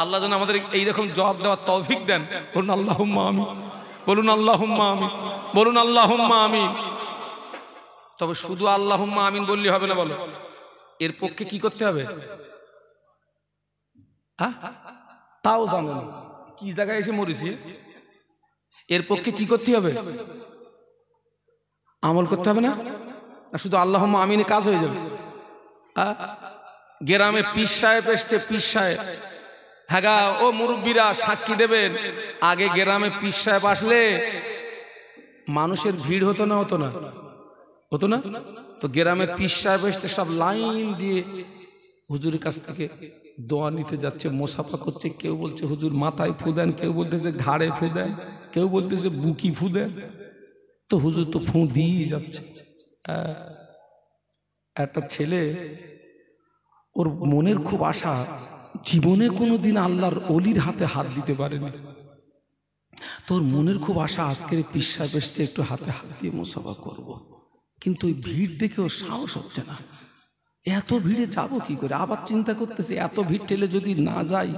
আল্লাহ যেন আমাদের এইরকম জবাব দেওয়ার তৌফিক দেন। বলুন আল্লাহুম্মা আমিন, বলুন আল্লাহুম্মা আমিন, বলুন আল্লাহুম্মা আমিন। তবে শুধু আল্লাহুম্মা আমিন বললে হবে না, বলো এর পক্ষে কি করতে হবে? তাও জানো না কি জায়গায় এসে মরেছি। এর পক্ষে কি করতে হবে? আমল করতে হবে না? শুধু আল্লাহুম্মা আমিনে কাজ হয়ে যাবে? গ্রামে পীর সাহেব এসছে, পীর সাহেব, হ্যাঁ গা ও মুরব্বীরা সাক্ষী দেবেন, আগে গ্রামে পীর সাহেব আসলে মানুষের ভিড় হতো না? হতো না? হতো না? তো গ্রামে পীর সাহেব এসছে, সব লাইন দিয়ে হুজুরের কাছ থেকে দোয়া নিতে যাচ্ছে, মোসাফা করছে। কেউ বলছে হুজুর মাথায় ফু দেন, কেউ বলতেছে ঘাড়ে ফু দেন, কেউ বলতেছে বুকি ফু দেন। তো হুজুর তো ফু দিয়ে যাচ্ছে। একটা ছেলে, ওর মনের খুব আশা, জীবনে কোনোদিন আল্লাহর অলির হাতে হাত দিতে পারেনি। তোর মনের খুব আশা আজকের পীর সাহেব এসছে, একটু হাতে হাত দিয়ে মুসাফা করব। কিন্তু ওই ভিড় দেখে ওর সাহস হচ্ছে না। এত ভিড়ে যাব কি করে? আবার চিন্তা করতেছে এত ভিড় ঠেলে যদি না যাই,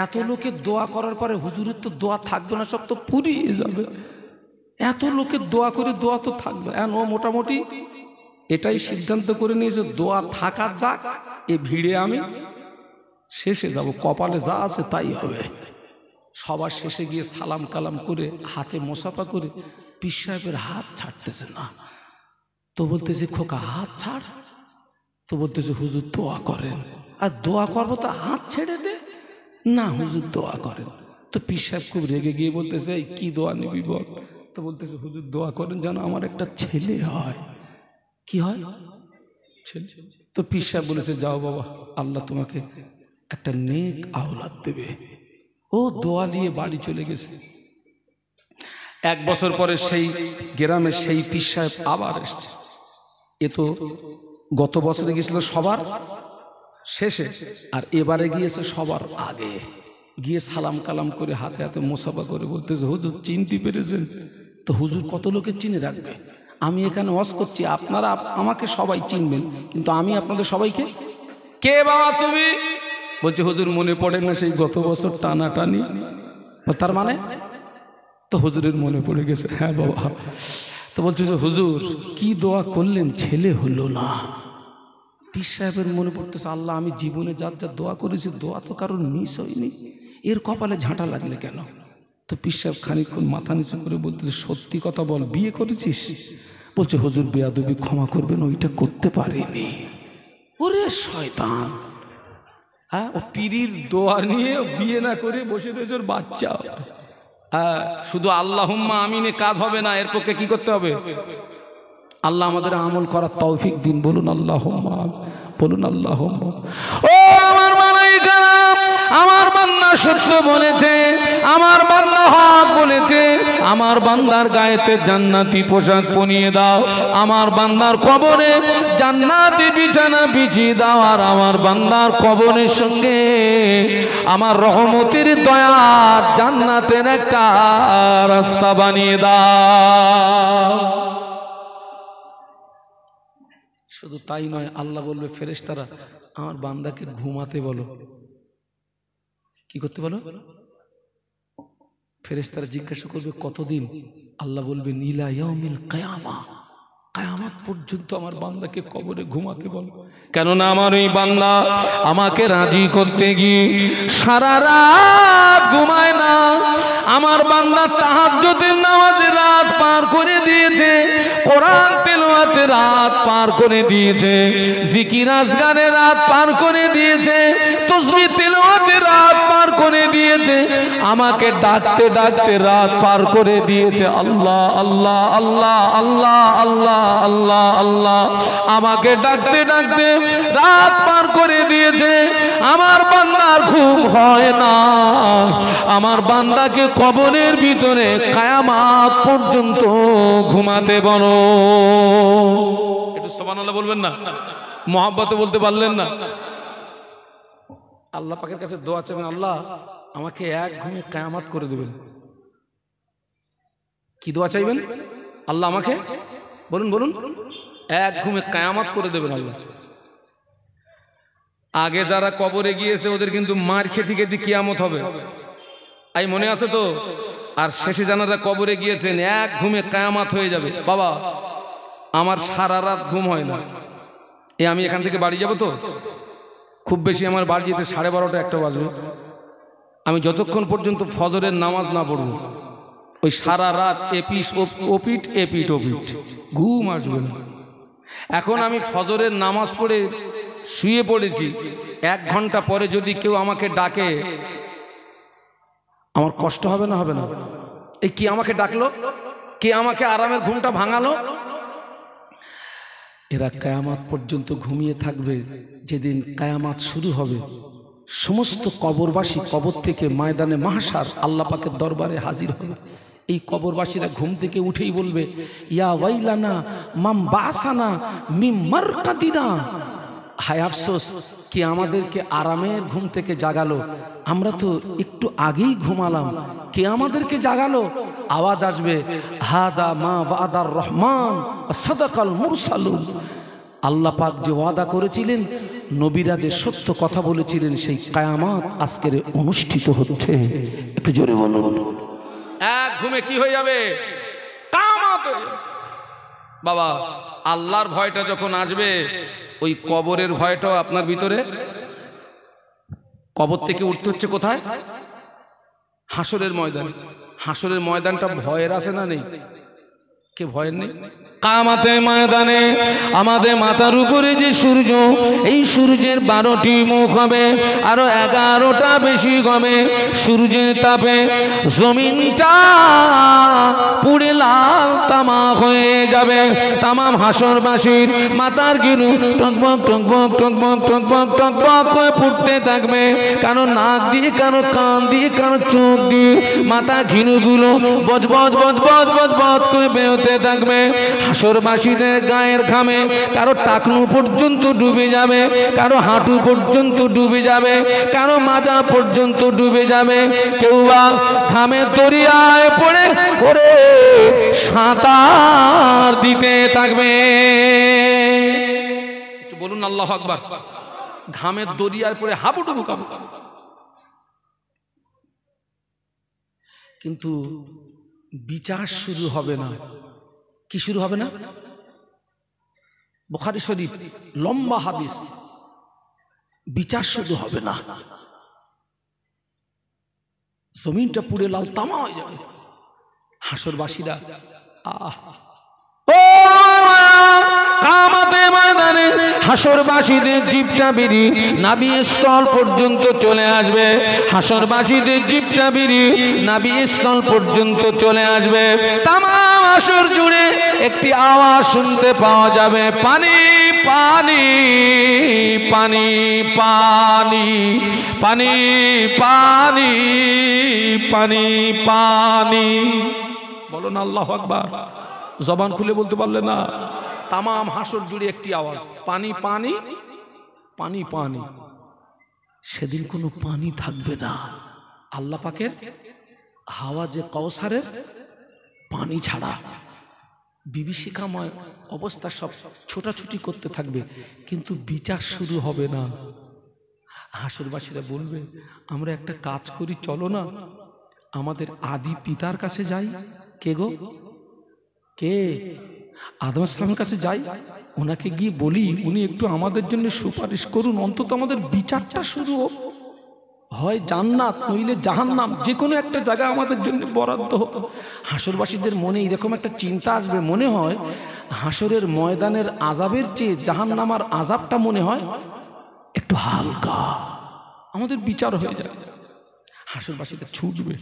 এত লোকের দোয়া করার পরে হুজুরের তো দোয়া থাকবে না, সব তো ফুরিয়ে যাবে। এত লোকের দোয়া করে দোয়া তো থাকবে। এখন ও মোটামুটি এটাই সিদ্ধান্ত করে নিয়েছে, দোয়া থাকা যাক, এ ভিড়ে আমি শেষে যাব, কপালে যা আছে তাই হবে। সবার শেষে গিয়ে সালাম কালাম করে হাতে মোসাফা করে পীর সাহেবের হাত ছাড়তেছে না। তো বলতেছে খোকা হাত ছাড়। তো বলতেছে হুজুর দোয়া করেন। আর দোয়া করবো তো হাত ছেড়ে দে না, হুজুর দোয়া করেন। তো পীর সাহেব খুব রেগে গিয়ে বলতেছে এই কি দোয়া নিবি বল। তো বলতেছে হুজুর দোয়া করেন যেন আমার একটা ছেলে হয়। কি হয়? ছেলে। তো পীর সাহেব বলেছে যাও বাবা, আল্লাহ তোমাকে একটা নেক আওলাদ দেবে। ও দোয়া নিয়ে বাড়ি চলে গেছে। এক বছর পরে সেই গ্রামে সেই পীর সাহেব আবার এসছে। এ তো গত বছরে গিয়েছিল সবার শেষে, আর এবারে গিয়েছে সবার আগে। গিয়ে সালাম কালাম করে হাতে হাতে মোসাফা করে বলতেছে হুজুর চিনতে পেরেছেন? তো হুজুর কত লোকে চিনে রাখবে? আমি এখানে ওয়াজ করছি, আপনারা আমাকে সবাই চিনবেন, কিন্তু আমি আপনাদের সবাইকে কে বাবা তুমি? বলছে হুজুর মনে পড়ে না সেই গত বছর টানাটানি? তার মানে? তো হুজুরের মনে পড়ে গেছে। হ্যাঁ বাবা। তো বলছে যে হুজুর কি দোয়া করলেন, ছেলে হলো না। পীর সাহেবের মনে পড়তেছে আল্লাহ আমি জীবনে যার যা দোয়া করেছি দোয়া তো কারোর মিস হয়নি, এর কপালে ঝাঁটা লাগলে কেন? তো পীর সাহেব খানিকক্ষণ মাথা নিচু করে বলতেছে সত্যি কথা বল, বিয়ে করেছিস? বলছে হুজুর বেয়াদবি ক্ষমা করবেন, ওইটা করতে পারিনি। ওরে শয়তান, হ্যাঁ ও পীরির দোয়া নিয়ে বিয়ে না করে বসে রয়েছে ওর বাচ্চা। হ্যাঁ শুধু আল্লাহুম্মা আমিনে কাজ হবে না, এর পক্ষে কি করতে হবে? আল্লাহ আমাদের আমল করার তৌফিক দিন। বলুন আল্লাহুম্মা, বলুন আল্লাহুম্মা। ও আমার মালাইকারা আমার বান্দা সত্য বলেছে, আমার বান্দা হক বলেছে, আমার বান্দার গায়েতে জান্নাতি পোশাক পরিয়ে দাও, আমার বান্দার কবরে জান্নাতি বিছানা বিছিয়ে দাও, আর আমার বান্দার কবরের সঙ্গে আমার রহমতের দয়া জান্নাতের একটা রাস্তা বানিয়ে দাও। শুধু তাই নয়, আল্লাহ বলবে ফেরেশতারা আমার বান্দাকে ঘুমাতে বলো। কি করতে বলো? ফেরেশতারা জিজ্ঞাসা করবে কতদিন? আল্লাহ বলবে ইলা ইয়াউমিল কিয়ামা, কিয়ামত পর্যন্ত আমার বান্দাকে কবরে ঘুমাতে বলো। কেননা আমার ওই বান্দা আমাকে রাজি করতে গিয়ে সারা রাত ঘুমায় না। আমার বান্দা তাহাজ্জুদের নামাজে রাত পার করে দিয়েছে, কোরআন তেলাওয়াত তেলাওয়াতে রাত পার করে দিয়েছে, জিকির আজগারে রাত পার করে দিয়েছে, তাসবিহ তেলাওয়াতে রাত পার করে দিয়েছে, আমাকে ডাকতে ডাকতে রাত পার করে দিয়েছে। আল্লাহ আল্লাহ আল্লাহ আল্লাহ আল্লাহ আল্লাহ আল্লাহ, আমাকে ডাকতে ডাকতে রাত পার করে দিয়েছে। আমার বান্দার ঘুম হয় না, আমার বান্দাকে কবরের ভিতরে কিয়ামত পর্যন্ত ঘুমাতে বলো। একটু সুবহানাল্লাহ বলবেন না? মহব্বতে বলতে পারলেন না? আল্লাহ পাকের কাছে দোয়া চাইবেন, আল্লাহ আমাকে এক ঘুমে কিয়ামত করে দেবেন। কি দোয়া চাইবেন? আল্লাহ আমাকে বলুন বলুন, এক ঘুমে কিয়ামত করে দেবেন আল্লাহ। আগে যারা কবরে গিয়েছে ওদের কিন্তু মার খেতে খেতে কিয়ামত হবে, এই মনে আছে তো? আর শেষে যারা কবরে গিয়েছেন এক ঘুমে কিয়ামত হয়ে যাবে। বাবা আমার সারা রাত ঘুম হয় না, আমি এখান থেকে বাড়ি যাব তো, খুব বেশি আমার বাড়ি যেতে 12:30 একটা বাজবে। আমি যতক্ষণ পর্যন্ত ফজরের নামাজ না পড়ব ওই সারা রাত এপিট ওপিট ঘুম আসবে না। এখন আমি ফজরের নামাজ পড়ে শুয়ে পড়েছি, 1 ঘন্টা পরে যদি কেউ আমাকে ডাকে আমার কষ্ট হবে না? হবে না? এই কি আমাকে ডাকলো, কে আমাকে আরামের ঘুমটা ভাঙালো? এরা কিয়ামত পর্যন্ত ঘুমিয়ে থাকবে। যেদিন কিয়ামত শুরু হবে সমস্ত কবরবাসী কবর থেকে ময়দানে মাহশার আল্লাহ পাকের দরবারে হাজির হবে। এই কবরবাসীরা ঘুম থেকে উঠেই বলবে, ইয়া ওয়াইলানা মাম বাসানা মিম মারকাদিনা, হায় আফসোস কি আমাদেরকে আরামের ঘুম থেকে জাগালো, আমরা তো একটু আগেই ঘুমালাম, কে আমাদেরকে জাগালো? আওয়াজ আসবে, হাদা মা ওয়াদার রহমান সাদাকাল মুরসালুন। আল্লাহ পাক যে ওয়াদা করেছিলেন, নবীরা যে সত্য কথা বলেছিলেন, সেই কিয়ামত আজকের অনুষ্ঠিত হচ্ছে। একটু জোরে বলুন। এক ঘুমে কি হয়ে যাবে? কিয়ামত হয়ে যাবে। বাবা আল্লাহর ভয়টা যখন আসবে, ওই কবরের ভয়টাও আপনার ভিতরে। কবর থেকে উঠতে হচ্ছে কোথায়? হাসরের ময়দানে। হাসরের ময়দানটা ভয়ের আছে না নেই? কে ভয়ের নেই? কিয়ামতের ময়দানে আমাদের মাথার উপরে যে সূর্য, এই সূর্যের 12টি মুখ হবে, আরো 11টা বেশি হবে। সূর্যের তাপে জমিনটা পুড়ে লাল তামা হয়ে যাবে। তামাম হাসরবাসীর মাথার গিলু টকবক টকবক টকবক টকবক টকবক করে ফুটতে থাকবে, কারো নাক দিয়ে, কারো কান দিয়ে, কারো চোখ দিয়ে মাথা ঘিলুগুলো বজবজ বজবজ বজবজ করে বেরোতে থাকবে। হাসরবাসীদের গায়ের ঘামে কারো টাকনু পর্যন্ত ডুবে যাবে, কারো হাঁটু পর্যন্ত ডুবে যাবে, কারো মাজা পর্যন্ত ডুবে যাবে। কেউ বা ঘামের দরিয়ায় পড়ে ওরে সাঁতার দিতে থাকবে। একটু বলুন আল্লাহু আকবার। ঘামের দরিয়ায় পড়ে হাবুডুবু কাবু। কিন্তু বিচার শুরু হবে না। কি শুরু হবে না? বুখারী শরীফ লম্বা হাদিস, বিচার শুরু হবে না। জমিনটা পুড়ে লাল তামা হয়ে যাবে। হাসরবাসীরা কিয়ামতের ময়দানে হাসরবাসীদের জিভটা বেরিয়ে নাভি স্থল পর্যন্ত চলে আসবে। হাসরবাসীদের জিভটা বেরিয়ে নাভি স্থল পর্যন্ত চলে আসবে। তামাম হাসর জুড়ে একটি আওয়াজ শুনতে পাওয়া যাবে, পানি পানি পানি পানি পানি পানি পানি পানি। বলো না আল্লাহু আকবার। জবান খুলে বলতে পারলে না? তামাম হাসর জুড়ে একটি আওয়াজ, পানি পানি পানি পানি। সেদিন কোনো পানি থাকবে না। আল্লাহ পাকের হাওয়াজে কাউসারের পানি ছাড়া বিভীষিকাময় অবস্থা, সব ছোটাছুটি করতে থাকবে, কিন্তু বিচার শুরু হবে না। হাসরবাসীরা বলবে, আমরা একটা কাজ করি, চলো না আমাদের আদি পিতার কাছে যাই। কে গো? কে? আদম ইসলামের কাছে যাই, ওনাকে গিয়ে বলি উনি একটু আমাদের জন্য সুপারিশ করুন, অন্তত আমাদের বিচারটা শুরু হোক। হয় জান্নাত নইলে জাহান্নাম, যে কোনো একটা জায়গা আমাদের জন্য বরাদ্দ হোক। হাসরবাসীদের মনে এরকম একটা চিন্তা আসবে, মনে হয় হাসরের ময়দানের আযাবের চেয়ে জাহান্নামার আযাবটা মনে হয় একটু হালকা, আমাদের বিচার হয়ে যায়। হাসরবাসীতে ছুটবে,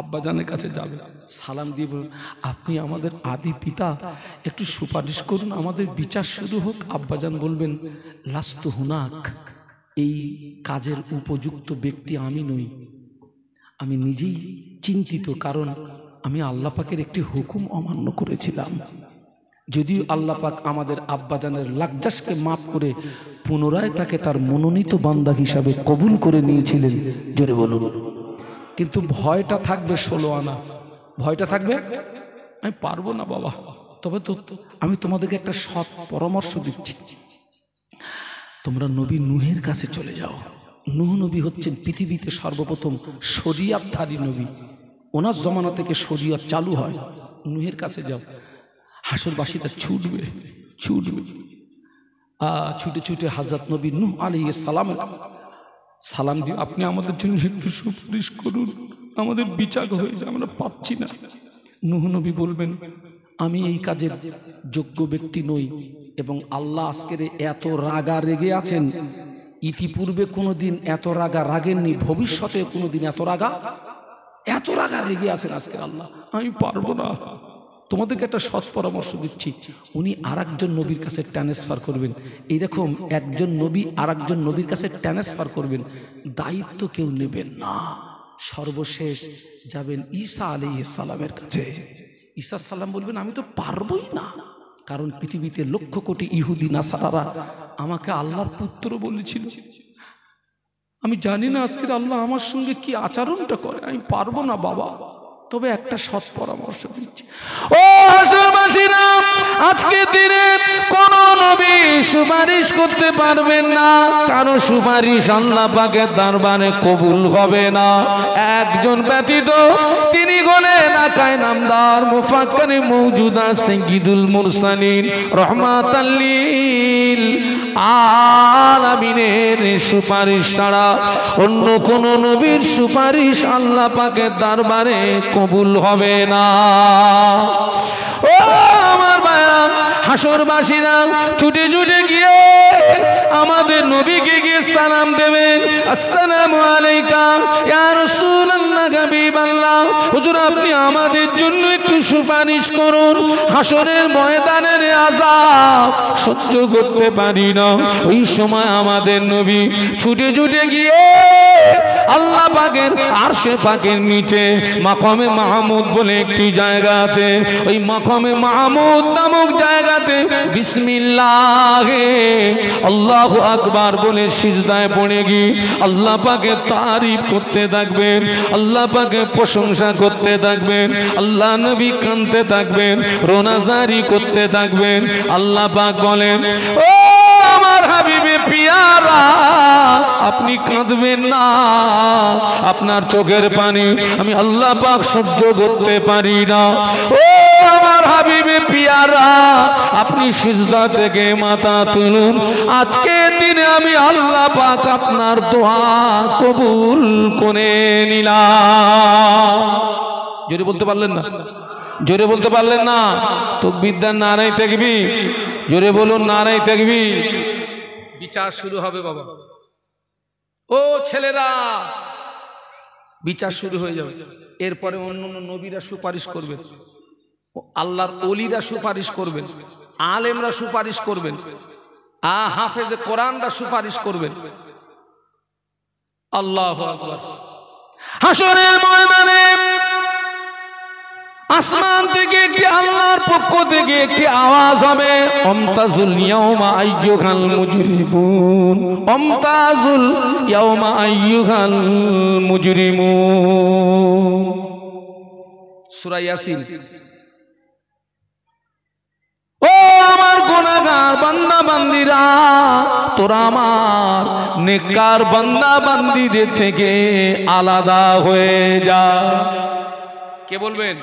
আব্বাজানের কাছে যাবে, সালাম দিয়ে বলুন, আপনি আমাদের আদি পিতা, একটু সুপারিশ করুন, আমাদের বিচার শুরু হোক। আব্বাজান বলবেন, লাস্তু হুনাক, এই কাজের উপযুক্ত ব্যক্তি আমি নই, আমি নিজেই চিন্তিত, কারণ আমি আল্লাহ পাকের একটি হুকুম অমান্য করেছিলাম। যদিও আল্লাহ পাক আমাদের আব্বাজানের লাকজাসকে মাফ করে পুনরায় তাকে তার মনোনীত বান্দা হিসাবে কবুল করে নিয়েছিলেন, জোরে বলুন। কিন্তু ভয়টা থাকবে 16 আনা, ভয়টা থাকবে, আমি পারবো না বাবা। তবে তো আমি তোমাদেরকে একটা সৎ পরামর্শ দিচ্ছি, তোমরা নবী নূহের কাছে চলে যাও। নূহ নবী হচ্ছেন পৃথিবীতে সর্বপ্রথম শরিয়াতধারী নবী, ওনার জমানা থেকে শরিয়ত চালু হয়। নূহের কাছে যাও, হাসরবাসীটা ছুটবে ছুটবে, ছুটে ছুটে হযরত নবী নূহ আলাইহিস সালামের সালাম দিয়ে, আপনি আমাদের জন্য একটু সুপারিশ করুন, আমাদের বিচার হয়ে যায়, আমরা পাচ্ছি না। নূহ নবী বলবেন, আমি এই কাজের যোগ্য ব্যক্তি নই, এবং আল্লাহ আজকের এত রাগা রেগে আছেন, ইতিপূর্বে কোনোদিন এত রাগা রাগেননি, ভবিষ্যতে কোনোদিন এত রাগা রেগে আছেন আজকের আল্লাহ, আমি পারবো না। তোমাদেরকে একটা সৎ পরামর্শ দিচ্ছি, উনি আরেকজন নবীর কাছে ট্রান্সফার করবেন। এইরকম একজন নবী আরেকজন নবীর কাছে ট্রান্সফার করবেন, দায়িত্ব কেউ নেবেন না। সর্বশেষ যাবেন ঈসা আলাইহিস সালামের কাছে। ঈসা সালাম বলবেন, আমি তো পারবই না, কারণ পৃথিবীতে লক্ষ কোটি ইহুদি নাসারারা আমাকে আল্লাহর পুত্র বলেছিল, আমি জানি না আজকের আল্লাহ আমার সঙ্গে কি আচরণটা করে, আমি পারবো না বাবা। তবে একটা সৎ পরামর্শ দিচ্ছি, ও হাসরবাসীরা, আজকে দিনে কোন নবী সুপারিশ করতে পারবেন না, কারো সুপারিশ আল্লাহ পাকের দরবারে কবুল হবে না, একজন ব্যতীত, তিনি হলেন আকায়ে নামদার মুফাক্কিরে মওজুদা সাইয়্যিদুল মুরসালিন রাহমাতাল লিল আলামিনের সুপারিশ ছাড়া অন্য কোন নবীর সুপারিশ আল্লাহ পাকের দরবারে কবুল হবে না। ও আমার ভাইরা, হাসরবাসীরা ছুটে ছুটে গিয়ে আমাদের নবীকে গিয়ে সালাম দেবেন, আসসালামু আলাইকা ইয়া রাসূলুল্লাহ, হাবিবাল্লাহ, হুজুর আপনি আমাদের জন্য একটু সুপারিশ করুন, হাসরের ময়দানের আযাব সহ্য করতে পারি না। ওই সময় আমাদের নবী ছুটে ছুটে গিয়ে আল্লাহ পাকের আরশে পাকের নিচে মাকামে মাহমুদ বলে একটি জায়গা আছে, ওই মাকামে মাহমুদ নামক জায়গাতে বিসমিল্লাহ আল্লাহু আকবার বলে সিজদায় পড়ে গিয়ে আল্লাহ পাকের তারিফ করতে থাকবেন, আল্লাহ পাকের প্রশংসা করতে থাকবেন, আল্লাহ নবী কাঁদতে থাকবেন, রোনাজারি করতে থাকবেন। আল্লাহ পাক বলেন, ও আমার হাবিবে পিয়ারা, আপনি কাঁদবেন না, আপনার চোখের পানি আমি আল্লাহ পাক সহ্য করতে পারি না। ও আমার হাবিবে পিয়ারা, আপনি সিজদা থেকে মাথা তুলুন, আজকে দিনে আমি আল্লাহ পাক আপনার দোয়া কবুল করে নিলাম। জোরে বলতে পারলেন না? জোরে বলতে পারলেন না? তাকবীর দেন, নারায়ে তাকবীর, জোরে বলুন নারায়ে তাকবীর। বিচার শুরু হবে বাবা, ও ছেলেরা, বিচার শুরু হয়ে যাবে। এরপরে অন্য নবীরা সুপারিশ করবেন, আল্লাহর ওলিরা সুপারিশ করবেন, আলেমরা সুপারিশ করবেন, হাফেজে কোরআনরা সুপারিশ করবেন। আল্লাহু আকবার। হাসরের ময়দানে আসমান থেকে একটি আল্লাহর পক্ষ থেকে একটি আওয়াজ হবে, আমতাজুল ইয়াউমা আইয়ুহাল মুজরিমুন, আমতাজুল ইয়াউমা আইয়ুহাল মুজরিমুন। সূরা ইয়াসিন। ও আমার গুনাহগার বান্দা বান্দীরা, তোরা আমার নেককার বান্দা বান্দীদের থেকে আলাদা হয়ে যা। কে বলবেন?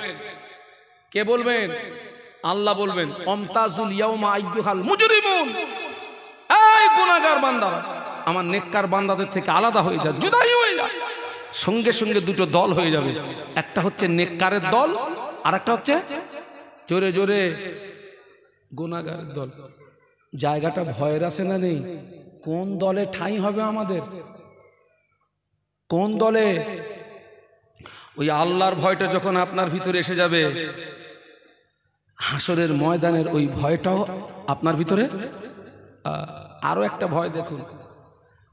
কে বলবেন? আল্লাহ বলবেন, আমতাজুল ইয়াউমা আইয়ুহাল মুজরিমুন, এই গুনাহগার বান্দারা আমার নেককার বান্দাদের থেকে আলাদা হয়ে যায়, জুদাই হয়ে যায়, সঙ্গে সঙ্গে দুটো দল হয়ে যাবে। একটা হচ্ছে নেককারের দল, আর একটা হচ্ছে জোরে জোরে গুনাহগারের দল। জায়গাটা ভয়ের আছে না নেই? কোন দলে ঠাঁই হবে আমাদের? কোন দলে? ওই আল্লাহর ভয়টা যখন আপনার ভিতরে এসে যাবে, হাসরের ময়দানের ওই ভয়টাও আপনার ভিতরে। আরো একটা ভয় দেখুন,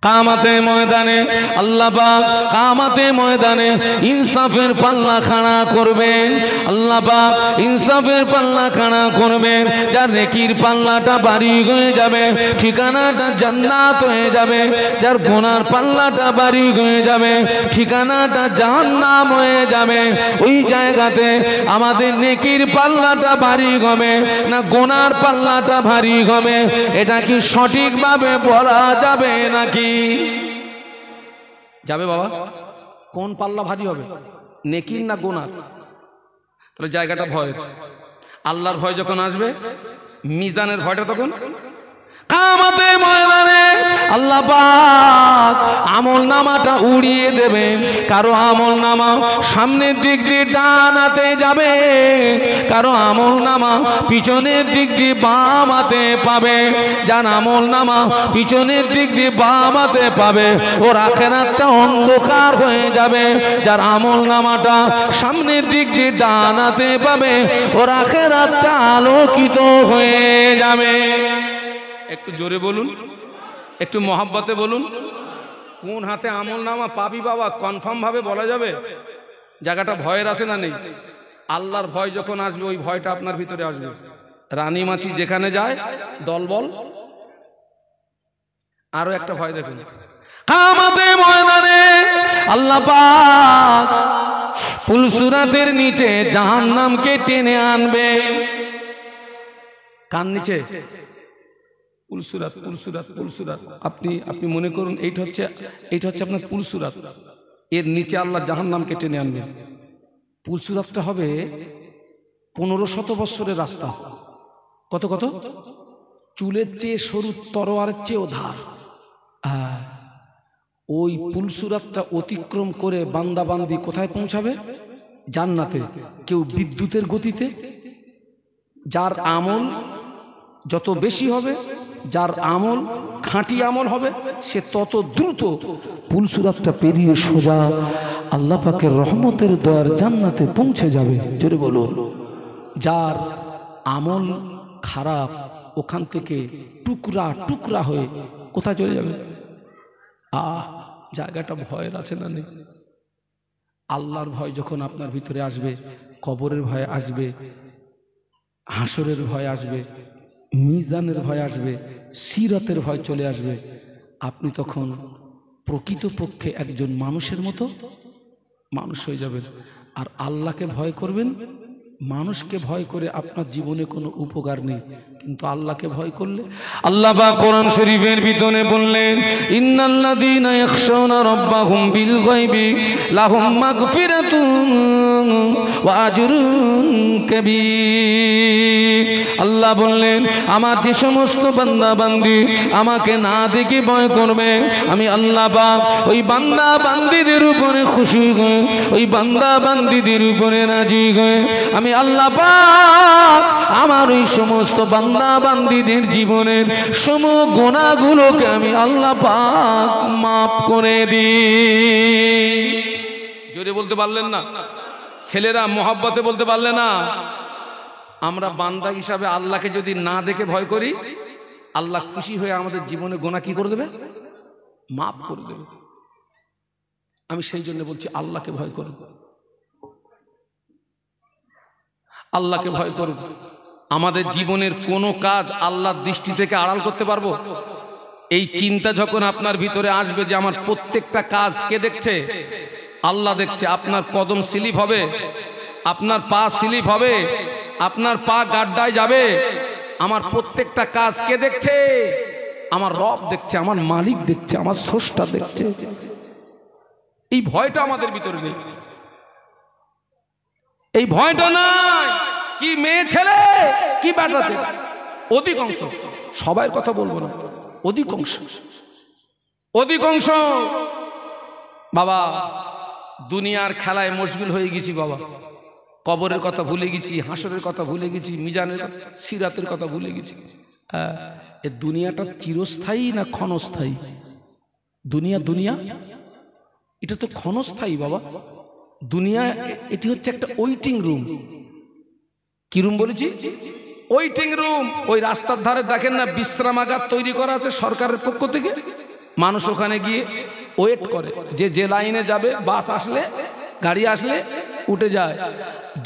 কামাতে ময়দানে আল্লাহ পাক কামাতে ময়দানে ইনসাফের পাল্লা খাড়া করবেন। আল্লাহ পাক ইনসাফের পাল্লা খাড়া করবেন। যার নেকির পাল্লাটা ভারী হয়ে যাবে, ঠিকানাটা জান্নাত হয়ে যাবে। যার গুনার পাল্লাটা ভারী হয়ে যাবে, ঠিকানাটা জাহান্নাম হয়ে যাবে। ওই জায়গাতে আমাদের নেকির পাল্লাটা ভারী হবে না গুনার পাল্লাটা ভারী হবে, এটা কি সঠিকভাবে বলা যাবে নাকি? যাবে বাবা? কোন পাল্লা ভারী হবে, নেকির না গুনার? তাহলে জায়গাটা ভয়। আল্লাহর ভয় যখন আসবে, মিজানের ভয়টা তখন কামাতে ময়দানে আল্লাহ পাক আমল নামাটা উড়িয়ে দেবেন। কারো আমল নামা সামনের দিক দিয়ে ডান হাতে যাবে, কারো আমল নামা পিছনের দিক দিয়ে বাম হাতে পাবে। যার আমল নামা পিছনের দিক দিয়ে বাম হাতে পাবে, ওর আখিরাতটা অন্ধকার হয়ে যাবে। যার আমল নামাটা সামনের দিক দিয়ে ডান হাতে পাবে, ওর আখিরাতটা আলোকিত হয়ে যাবে। একটু জোরে বলুন, একটু মহাব্বতে বলুন। কোন হাতে আমল নামা পাবি বাবা কনফার্ম ভাবে বলা যাবে? জায়গাটা ভয়ের আছে না নেই? আল্লাহর ভয় যখন আসবে, ওই ভয়টা আপনার ভিতরে আসবে। রানী মাছি যেখানে যায় দলবল। আরো একটা ভয় দেখুন, কিয়ামতের ময়দানে আল্লাহ পাক পুলসিরাতের নিচে জাহান্নামকে টেনে আনবে। কার নিচে? পুলসিরাত, পুলসিরাত, পুলসিরাত। আপনি মনে করুন এইটা হচ্ছে আপনার পুলসিরাত। এর নিচে আল্লাহ জাহান্নামকে টেনে আনবে। পুলসিরাতটা হবে 1500 বছরের রাস্তা। কত কত? চুলের চেয়ে সরু, তরোয়ারের চেয়েও ধার। ওই পুলসিরাতটা অতিক্রম করে বান্দাবান্দি কোথায় পৌঁছাবে? জান্নাতে। কেউ বিদ্যুতের গতিতে। যার আমল যত বেশি হবে, যার আমল খাঁটি আমল হবে, সে তত দ্রুত পুলসিরাতটা পেরিয়ে সোজা আল্লাহ পাকের রহমতের দয়ার জান্নাতে পৌঁছে যাবে। জোরে বলুন। যার আমল খারাপ, ওখান থেকে টুকরা টুকরা হয়ে কোথায় চলে যাবে? জায়গাটা ভয়ের আছে না নেই? আল্লাহর ভয় যখন আপনার ভিতরে আসবে, কবরের ভয় আসবে, হাসরের ভয় আসবে, মিজানের ভয় আসবে, সিরাতের ভয় চলে আসবে। আপনি তখন প্রকৃতপক্ষে একজন মানুষের মতো মানুষ হয়ে যাবেন। আর আল্লাহকে ভয় করবেন। মানুষকে ভয় করে আপনার জীবনে কোনো উপকার নেই, কিন্তু আল্লাহকে ভয় করলে আল্লাহ পাক কোরআন শরীফের ভিতরে বললেন, ইন্নাল্লাযীনা ইয়াখশাউনা রাব্বাহুম বিল গায়বি লাহুম মাগফিরাতুন ওয়া আজরুন কাবীর। আল্লাহ বললেন, আমার যে সমস্ত বান্দা বান্দি আমাকে না দেখে ভয় করবে, আমি আল্লাহ পাক ওই বান্দা বান্দিদের উপরে খুশি হয়ে, ওই বান্দা বান্দিদের উপরে রাজি হয়ে আমি আল্লাহ পাক আমার ওই সমস্ত বান্দা বান্দিদের জীবনের সমস্ত গুনাহগুলোকে আমি আল্লাহ পাক মাফ করে দিই। জোরে বলতে পারলেন না? ছেলেরা মহব্বতে বলতে পারলে না? আমরা বান্দা হিসাবে আল্লাহকে যদি না দেখে ভয় করি, আল্লাহ খুশি হয়ে আমাদের জীবনে গুনাহ কি করে দেবে? মাফ করে দেবে। আমি সেই জন্য বলছি আল্লাহকে ভয় করব, আল্লাহকে ভয় করব। আমাদের জীবনের কোনো কাজ আল্লাহর দৃষ্টি থেকে আড়াল করতে পারবো? এই চিন্তা যখন আপনার ভিতরে আসবে যে আমার প্রত্যেকটা কাজ কে দেখছে? আল্লাহ দেখছে। আপনার কদম স্লিপ হবে, আপনার পা স্লিপ হবে, আপনার পা গাড্ডায় যাবে, আমার প্রত্যেকটা কাজ কে দেখছে? আমার রব দেখছে, আমার মালিক দেখছে, আমার স্রষ্টা দেখছে। এই ভয়টা আমাদের ভিতরে নেই, এই ভয়টা নাই। কি মেয়ে ছেলে, কি বেটা ছেলে, অধিকাংশ, সবার কথা বলবো না, অধিকাংশ অধিকাংশ বাবা দুনিয়ার খেলায় মশগুল হয়ে গেছি বাবা। কবরের কথা ভুলে গেছি, হাসরের কথা ভুলে গেছি, মিজানের সিরাতের কথা ভুলে গেছি। এ দুনিয়াটা চিরস্থায়ী না ক্ষণস্থায়ী? দুনিয়া দুনিয়া এটা তো ক্ষণস্থায়ী বাবা। দুনিয়া এটি হচ্ছে একটা ওয়েটিং রুম। কি রুম বলেছি? Waiting room. ওই রাস্তার ধারে দেখেন না বিশ্রামাগার তৈরি করা আছে সরকারের পক্ষ থেকে, মানুষ ওখানে গিয়ে ওয়েট করে যে লাইনে যাবে, বাস আসলে গাড়ি আসলে উঠে যায়।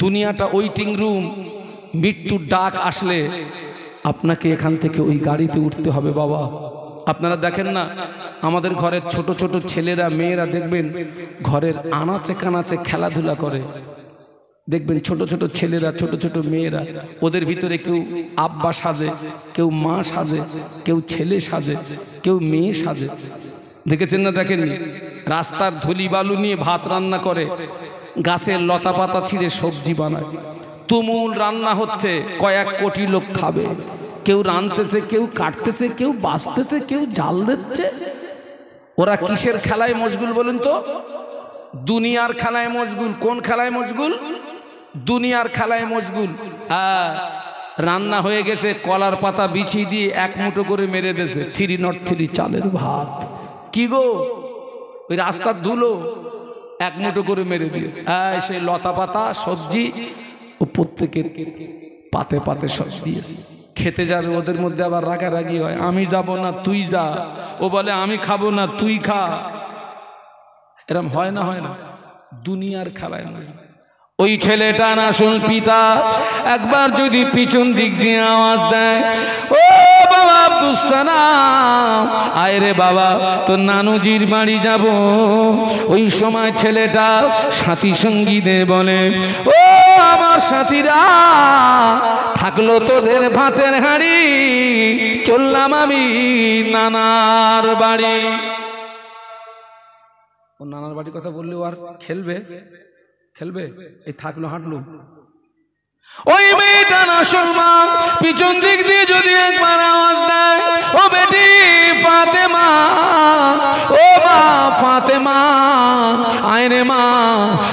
দুনিয়াটা ওয়েটিং রুম। মৃত্যুর ডাক আসলে আপনাকে এখান থেকে ওই গাড়িতে উঠতে হবে বাবা। আপনারা দেখেন না আমাদের ঘরের ছোট ছোট ছেলেরা মেয়েরা দেখবেন ঘরের আনাচে কানাচে খেলাধুলা করে। দেখবেন ছোট ছোট ছেলেরা ছোট ছোট মেয়েরা, ওদের ভিতরে কেউ আব্বা সাজে, কেউ মা সাজে, কেউ ছেলে সাজে, কেউ মেয়ে সাজে। দেখেছেন না দেখেননি? রাস্তার ধুলি বালু নিয়ে ভাত রান্না করে, গাছের লতা পাতা ছিঁড়ে সবজি বানায়, তুমুল রান্না হচ্ছে, কয়েক কোটি লোক খাবে। কেউ রাঁধতেছে, কেউ কাটতেছে, কেউ বাছতেছে, কেউ জাল দিচ্ছে। ওরা কিসের খেলায় মশগুল বলেন তো? দুনিয়ার খেলায় মশগুল। কোন খেলায় মশগুল? দুনিয়ার খেলায় মশগুল। রান্না হয়ে গেছে, কলার পাতা বিছিয়ে দিয়ে এক মুঠো করে মেরে দেছে 303 চালের ভাত। কি গো, ওই রাস্তার ধুলো এক মুঠো করে মেরে দিয়েছে। সেই লতা পাতা সবজি ও প্রত্যেকের পাতে পাতে সব দিয়েছে। খেতে যাবে, ওদের মধ্যে আবার রাগারাগি হয়, আমি যাব না তুই যা। ও বলে আমি খাবো না তুই খা। এরম হয় না? হয় না? দুনিয়ার খেলায় মশগুল। ওই ছেলেটা না শুন পিতা একবার যদি পিছন দিক দিয়ে আওয়াজ দেয়, ও বাবা আব্দুস সালাম, আয় রে বাবা তোর নানুজির বাড়ি যাব। ওই সময় ছেলেটা সাথী সঙ্গীদের বলে, ও আমার সাথীরা, থাকলো তোদের ভাতের হাঁড়ি, চললাম আমি নানার বাড়ি। ও নানার বাড়ির কথা বললেও আর খেলবে? এই থাকলো হাঁটলো। ওই মেয়েটা না শুনলাম পিছন দিক দিয়ে যদি একবার আওয়াজ দেয়, ও বেটি ফাতেমা, ও মা ফাতেমা, আয় রে মা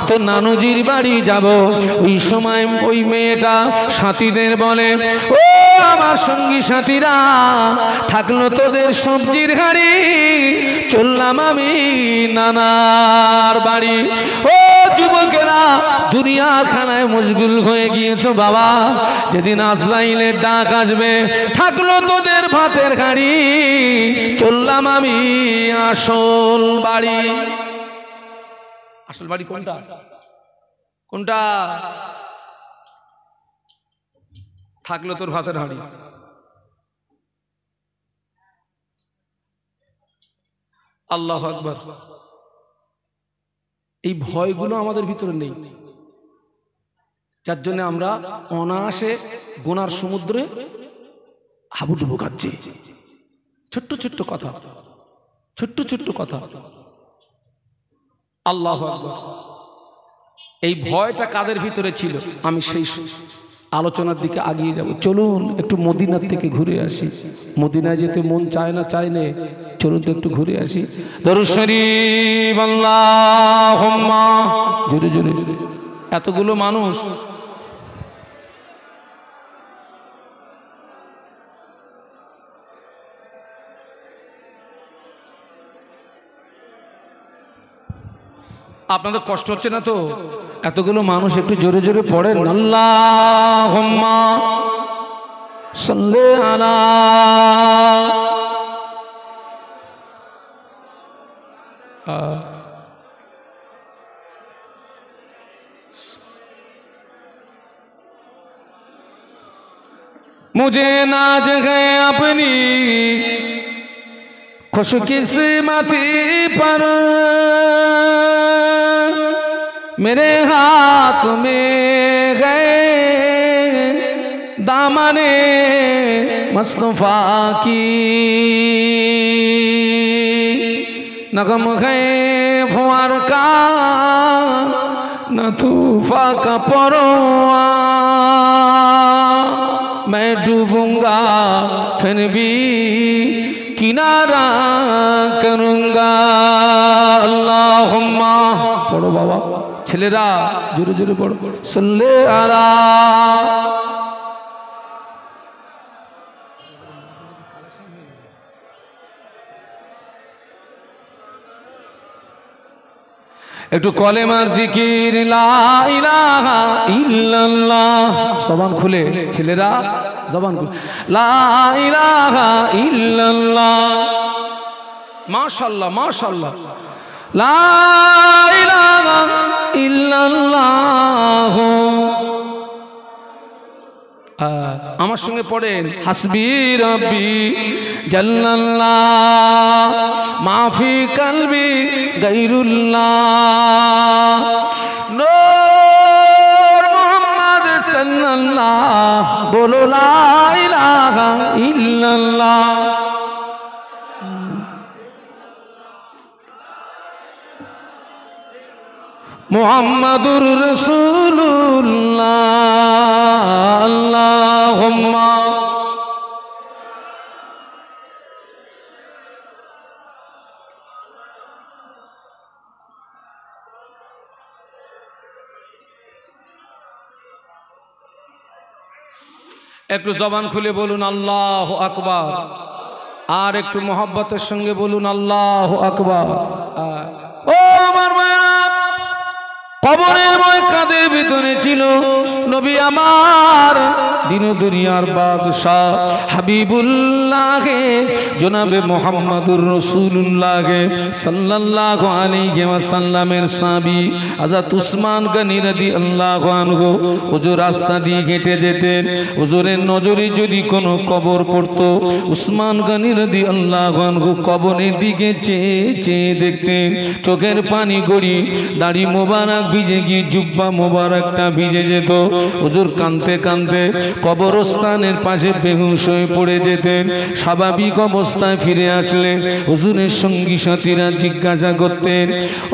তোর নানুজির বাড়ি যাব। ওই সময় ওই মেয়েটা সাথীদের বলে, ও আমার সঙ্গী সাথীরা, থাকলো তোদের সবজির হাঁড়ি, চললাম আমি নানার বাড়ি। ও যুবকেরা, দুনিয়ার খানায় মশগুল হয়ে গিয়েছো বাবা। যেদিন আজরাইলের ডাক আসবে, থাকলো তোদের ভাতের হাঁড়ি, চললাম আমি আসল বাড়ি। আসল বাড়ি কোনটা? কোনটা? থাকলো তোর ভাতের হাঁড়ি। আল্লাহু আকবার। এই ভয়গুলো আমাদের ভিতরে নেই, যার জন্য আমরা অনায়াসে গুনার সমুদ্রে হাবুডুবু খাচ্ছি। ছোট্ট ছোট্ট কথা, ছোট্ট ছোট্ট কথা। আল্লাহু আকবার। এই ভয়টা কাদের ভিতরে ছিল? আমি সেই আলোচনার দিকে আগিয়ে যাব। চলুন একটু মদিনার থেকে ঘুরে আসি। মদিনায় যেতে মন চায় না, চায় না, চলুন তো একটু ঘুরে আসি। দরুদ শরীফ আল্লাহুম্মা, জোরে জোরে। এতগুলো মানুষ, আপনাদের কষ্ট হচ্ছে না তো? এতগুলো মানুষ একটু জোরে জোরে পড়েন। আল্লাহুম্মা সাল্লি আলা मुझे नाज है अपनी खुशकिस्मती पर, मेरे हाथ में गए दामने मुस्तफा की, नगम है फुआर का न तूफा का परवा, मैं डूबूंगा फिर भी किनारा करूंगा अल्लाहुम्मा पढ़ो बाबा ছেলেরা জোরে জোরে পড়ো সল্লে আলা একটু কলেমার জিকির লা ইলাহা ইল্লাল্লাহ জবান খুলে ছেলেরা জবান খুলে লা ইলাহা ইল্লাল্লাহ মাশাআল্লাহ মাশাআল্লাহ লা ইলাহা ইল্লাল্লাহ আমার সঙ্গে পড়েন হাসবি রব্বি জাল্লাল্লাহ মাফি কলবি গায়রুল্লাহ নূর মুহাম্মদ সাল্লাল্লাহ বলো লা ইলাহা ইল্লাল্লাহ মুহাম্মাদুর রাসূলুল্লাহ আল্লাহুম্মা একটু জবান খুলে বলুন আল্লাহু আকবার আর একটু মোহাব্বতের সঙ্গে বলুন আল্লাহু আকবার ও আমার মায়া কবরের ময়দানের ভিতরে ছিল নবী আমার দিন দুনিয়ার বাদশাহ হাবিবুল্লাহ জনাবে মুহাম্মদুর রাসূলুল্লাহ সাল্লাল্লাহু আলাইহি ওয়াসাল্লামের সাহাবী হযরত উসমান গনি রাদিয়াল্লাহু আনহু হুজুর রাস্তা দিয়ে হেঁটে যেতেন হুজুরের নজরে যদি কোনো কবর পড়তো উসমান গনি রাদিয়াল্লাহু আনহু কবরের দিকে চেয়ে চেয়ে দেখতেন চোখের পানি গড়িয়ে দাড়ি মোবারক ভিজে গিয়ে জুব্বা মোবারকটা ভিজে যেত হুজুর কাঁদতে কাঁদতে কবরস্থানের পাশে বেহুশ হয়ে পড়ে যেতেন স্বাভাবিক অবস্থায় ফিরে আসলে হুজুরের সঙ্গী সাথীরা জিজ্ঞাসা করতেন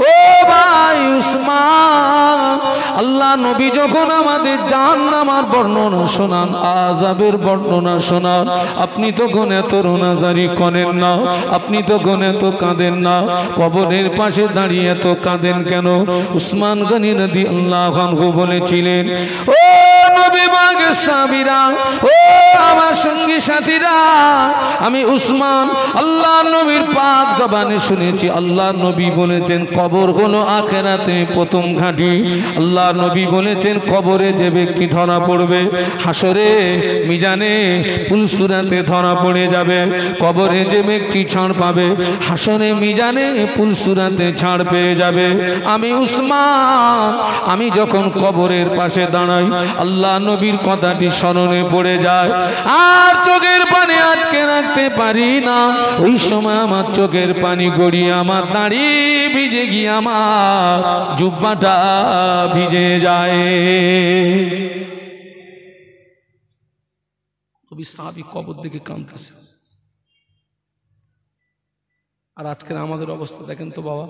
ও ভাই উসমান আল্লাহ নবী যখন আমাদের জাহান্নামের বর্ণনা শোনান আযাবের বর্ণনা শোনান আপনি তখন এত রোনাজারি করেন না আপনি তখন এত কাঁদেন না কবরের পাশে দাঁড়িয়ে এত কাঁদেন কেন উসমান গনি রাদিয়াল্লাহু আনহু বলেছিলেন ও নবী মাগে সাহাবীরা ও আমার সঙ্গী সাথীরা আমি উসমান আল্লাহর নবীর পাক জবানে শুনেছি আল্লাহর নবী বলেছেন কবর হলো আখিরাতে প্রথম ঘাঁটি আল্লাহর নবী বলেছেন কবরে যে ব্যক্তি ধরা পড়বে হাসরে মিজানে পুলসুরাতে ধরা পড়ে যাবে কবরে যে ব্যক্তি ছাড় পাবে হাসরে মিজানে পুলসুরাতে ছাড় পেয়ে যাবে আমি উসমান আমি যখন কবরের পাশে দাঁড়াই আল্লাহ নবীর কথাটি স্মরণে পড়ে যায় আর চোখের পানি আটকে রাখতে পারি না ওই সময় আমার চোখের পানি গড়িয়ে আমার দাড়ি ভিজে গিয়ে আমার জুব্বাটা ভিজে যায় নবী সাহাবী কবর দিকে কাঁদতেছে আর আজকের আমাদের অবস্থা দেখেন তো বাবা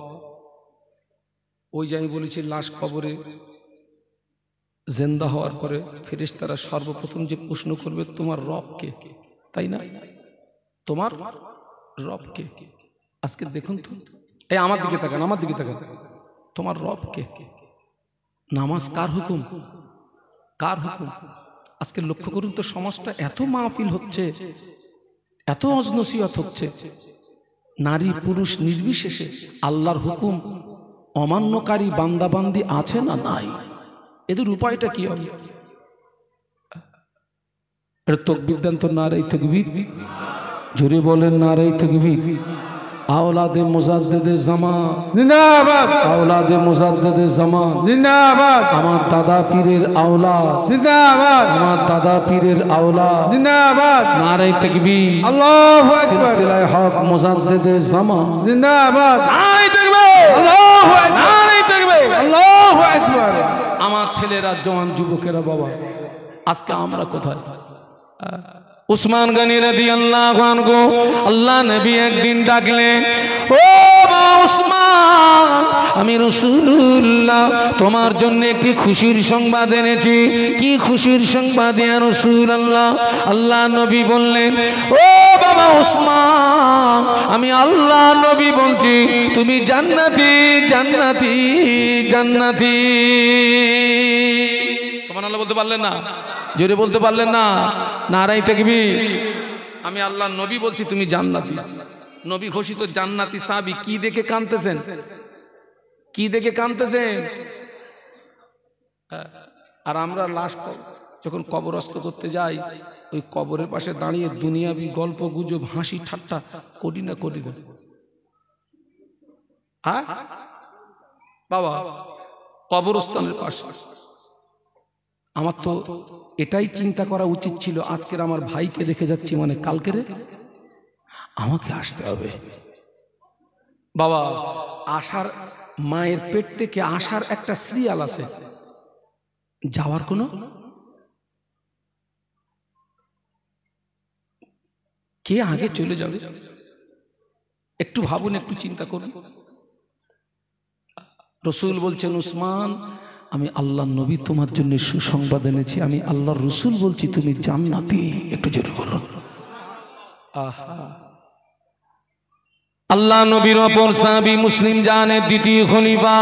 ওই যে আমি বলেছি লাশ কবরে জিন্দা হওয়ার পরে ফেরেশতারা সর্বপ্রথম যে প্রশ্ন করবে তোমার রব কে তাই না তোমার রব কে আজকে দেখুন তো এই আমার দিকে তাকান আমার দিকে তাকান তোমার রব কে নামাজ কার হুকুম কার হুকুম আজকে লক্ষ্য করুন তো সমাজটা এত মাহফিল হচ্ছে এত অজনসিয়ত হচ্ছে নারী পুরুষ নির্বিশেষে আল্লাহর হুকুম অমান্যকারী বান্দাবান্দি আছে না নাই এদের উপায়টা কি হবে এটা তাকবীর দেন তো নারায়ে তাকবীর জোরে বলেন নারায়ে তাকবীর আওলাদে মুজাদ্দিদে জামান জিন্দাবাদ আওলাদে মুজাদ্দিদে জামান জিন্দাবাদ আমার দাদা পীরের আওলাদ জিন্দাবাদ আমার দাদা পীরের আওলাদ জিন্দাবাদ নারায়ে তাকবীর আল্লাহু আকবার সিলসিলায়ে হক মুজাদ্দিদে জামান জিন্দাবাদ নারায়ে তাকবীর আল্লাহু আকবার নারায়ে তাকবীর আল্লাহু আকবার আমার ছেলেরা জওয়ান যুবকেরা বাবা আজকে আমরা কোথায় উসমান গনি রাদিয়াল্লাহু আনহু আল্লাহ নবী একদিন ডাকলেন ও উসমান আমি রাসূলুল্লাহ তোমার জন্য একটি খুশির সংবাদ এনেছি কি খুশির সংবাদ ইয়া রাসূলুল্লাহ আল্লাহ নবী বললেন ও বাবা ওসমান আমি আল্লাহ নবী বলছি তুমি জান্নাতি জান্নাতি জান্নাতি। সুবহানাল্লাহ বলতে পারলেন না? জোরে বলতে পারলেন না? নারায়ে তাকবীর। আমি আল্লাহ নবী বলছি তুমি জান্নাতি। নবী ঘোষিত জান্নাতি সাহাবী কি দেখে কাঁদতেছেন? কি দেখে কাঁদতেছেন? আর আমরা লাশ যখন কবরস্থ করতে যাই ওই কবরের পাশে দাঁড়িয়ে দুনিয়াবি গল্প গুজব হাসি ঠাট্টা করি না করি না? হ্যাঁ বাবা, কবরস্থানের পাশে আমার তো এটাই চিন্তা করা উচিত ছিল, আজকের আমার ভাইকে রেখে যাচ্ছি মানে কালকের আমাকে আসতে হবে। বাবা আসার মায়ের পেট থেকে আসার একটা সিরিয়াল আছে, যাওয়ার কোনো কে আগে চলে যাবে? একটু ভাবুন, একটু চিন্তা করুন। রসুল বলছেন উসমান আমি আল্লাহ নবী তোমার জন্য সুসংবাদ এনেছি, আমি আল্লাহ রসুল বলছি তুমি জান্নাতি। একটু জোরে বলুন। আহা, আল্লাহ নবীর অপর সাহাবী মুসলিম জানের দ্বিতীয় খলিফা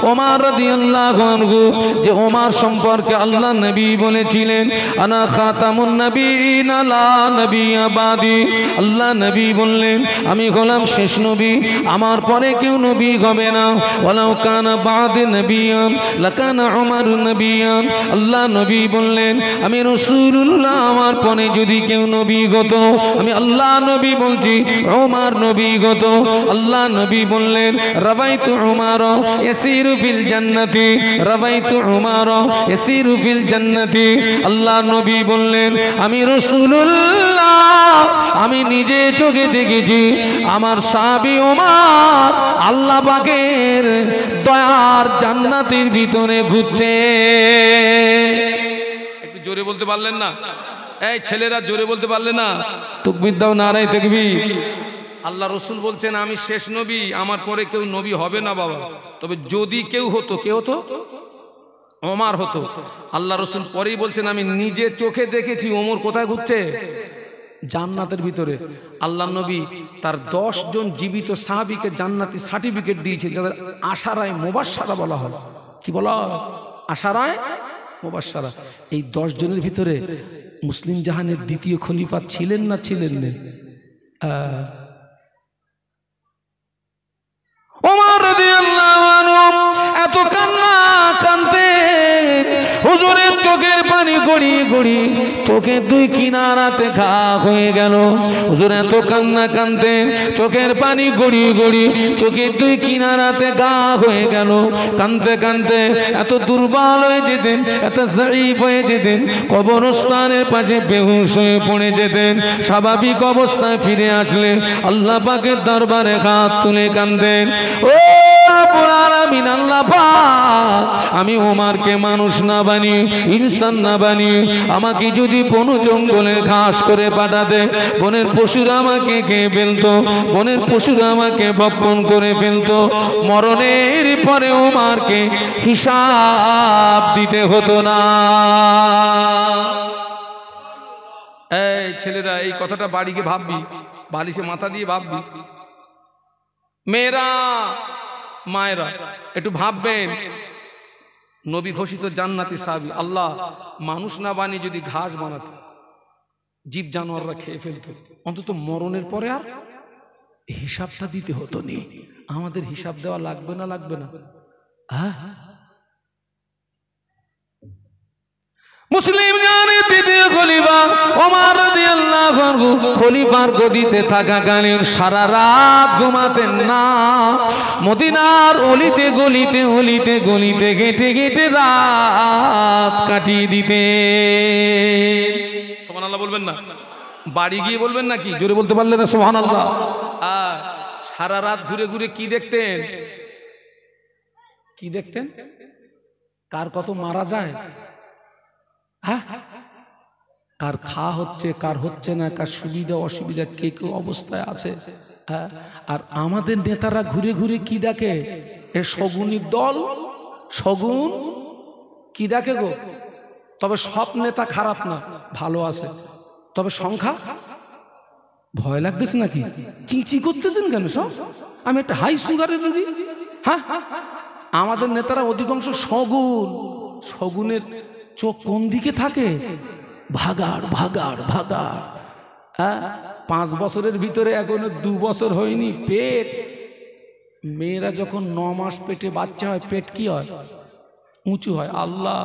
ওমর রাদিয়াল্লাহু আনহু, যে ওমর সম্পর্কে আল্লাহ নবী বলেছিলেন আনা খাতামুন নবিয়িন লা নবিয়্যা বাদি। আল্লাহ নবী বললেন আমি হলাম শেষ নবী, আমার পরে কেউ নবী হবে না। ওয়ালাউ কানা বাদি নবিয়্যান লাকানা উমর নবিয়্যান। আল্লাহ নবী বললেন আমি রাসূলুল্লাহ, আমার পরে যদি কেউ নবী হতো আমি আল্লাহ নবী বলছি ওমর নবী হতো। আল্লাহ নবী বললেন রাবাইতু উমার ইয়াসিরু ফিল জান্নাতি, রাবাইতু উমার ইয়াসিরু ফিল জান্নাতি। আল্লাহ নবী বললেন আমি রাসূলুল্লাহ, আমি নিজে চোখে দেখেছি আমার সাহাবী ওমর আল্লাহ পাকের দয়ার জান্নাতের ভিতরে ঘুরছে। একটু জোরে বলতে পারলেন না? এই ছেলেরা জোরে বলতে পারলে না? তাকবীর দাও, নারায়ে তাকবীর। আল্লাহ রসুল বলছেন আমি শেষ নবী, আমার পরে কেউ নবী হবে না বাবা, তবে যদি কেউ হতো, কে হতো? ওমর হতো। আল্লাহ রসুল পরেই বলছেন আমি নিজে চোখে দেখেছি ওমর কোথায় ঘুরছে? জান্নাতের ভিতরে। আল্লাহ নবী তার 10 জন জীবিত সাহাবীকে জান্নাতি সার্টিফিকেট দিয়েছে, যাদের আশারায়ে মুবাশশারা বলা হয়। কি বলা? আশারায়ে মুবাশশারা। এই 10 জনের ভিতরে মুসলিম জাহানের দ্বিতীয় খলিফা ছিলেন না ছিলেন না? ওমর রাদিয়াল্লাহু আনহু এত কান্না কাঁদতেন, হুজুরের চোখের পানি গড়িয়ে গড়িয়ে চোখের দুই কিনারাতে ঘা হয়ে গেল। হুজুর এত কান্না কাঁদতেন, চোখের পানি গড়িয়ে গড়িয়ে চোখের দুই কিনারাতে ঘা হয়ে গেল। কাঁদতে কাঁদতে এত দুর্বল হয়ে যেতেন, এত জয়ীফ হয়ে যেতেন, কবরস্থানের পাশে বেহুশ হয়ে পড়ে যেতেন। স্বাভাবিক অবস্থায় ফিরে আসলে আল্লাহ পাকের দরবারে হাত তুলে কাঁদতেন, ও রব্বুল আলামিন আল্লাহ পাক, আমি ওমরকে মানুষ না বানিয়ে ইনসান না বানিয়ে আমাকে যদি বন জঙ্গলের ঘাস করে পাঠাতে, বনের পশুরা আমাকে খেয়ে ফেলতো, বনের পশুরা আমাকে ভক্ষণ করে ফেলতো, মরণের পরে ওমরকে হিসাব দিতে হতো না। এই ছেলেরা এই কথাটা বাড়ি গিয়ে ভাববি, বালিশে মাথা দিয়ে ভাববি। মেয়েরা মায়েরা একটু ভাববেন, নবী ঘোষিত জান্নাতি সাহাবী, আল্লাহ মানুষ না বানিয়ে যদি ঘাস বানাতো, জীব জানোয়াররা খেয়ে ফেলতো, অন্তত মরণের পরে আর হিসাবটা দিতে হতো নি। আমাদের হিসাব দেওয়া লাগবে না? লাগবে না? হ্যাঁ, মুসলিম জানের দ্বিতীয় খলিফা ওমর রাদিয়াল্লাহু আনহু খলিফার গদিতে থাকাকালীন সারা রাত ঘুমাতেন না। মদিনার অলিতে গলিতে অলিতে গলিতে হেঁটে হেঁটে রাত কাটিয়ে দিতেন। সুবহানাল্লাহ বলবেন না? বাড়ি গিয়ে বলবেন নাকি? জোরে বলতে পারলেন না সুবহানাল্লাহ? সারা রাত ঘুরে ঘুরে কি দেখতেন? কি দেখতেন? কার কত মারা যায়, হ্যাঁ, কার খাওয়া হচ্ছে, কার হচ্ছে না, কার সুবিধা অসুবিধা, কে কে অবস্থায় আছে। হ্যাঁ, আর আমাদের নেতারা ঘুরে ঘুরে কি দেখে? এ শগুনির দল, শগুন কি দেখে গো? তবে সব নেতা খারাপ না, ভালো আছে, তবে সংখ্যা ভয় লাগতেছে নাকি? চিঁচি করতেছেন কেন সব? আমি একটা হাই সুগারের রোগী। হ্যাঁ, আমাদের নেতারা অধিকাংশ শগুন, শগুনের চোখ কোন দিকে থাকে? ভাগাড় ভাগাড় ভাগাড়। হ্যাঁ, 5 বছরের ভিতরে এখনো 2 বছর হয়নি পেট। মেয়েরা যখন 9 মাস পেটে বাচ্চা হয়, পেট কি হয়? উঁচু হয়। আল্লাহ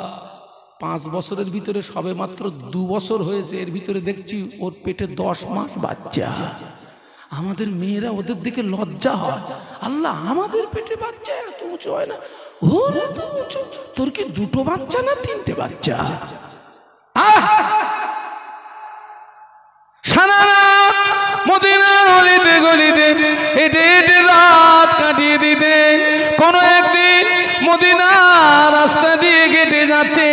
5 বছরের ভিতরে সবে মাত্র 2 বছর হয়েছে, এর ভিতরে দেখছি ওর পেটে 10 মাস বাচ্চা। আমাদের মেয়েরা ওদের দিকে লজ্জা হয়। আল্লাহ, আমাদের পেটে বাচ্চা এত উঁচু হয় না, ওর এত উঁচু। তোর কি 2টো বাচ্চা না 3টে বাচ্চা? সারা রাত মদিনার অলিতে গলিতে হেঁটে হেঁটে রাত কাটিয়ে দিতেন। কোনো একদিন মদিনার রাস্তা দিয়ে কেটে যাচ্ছে,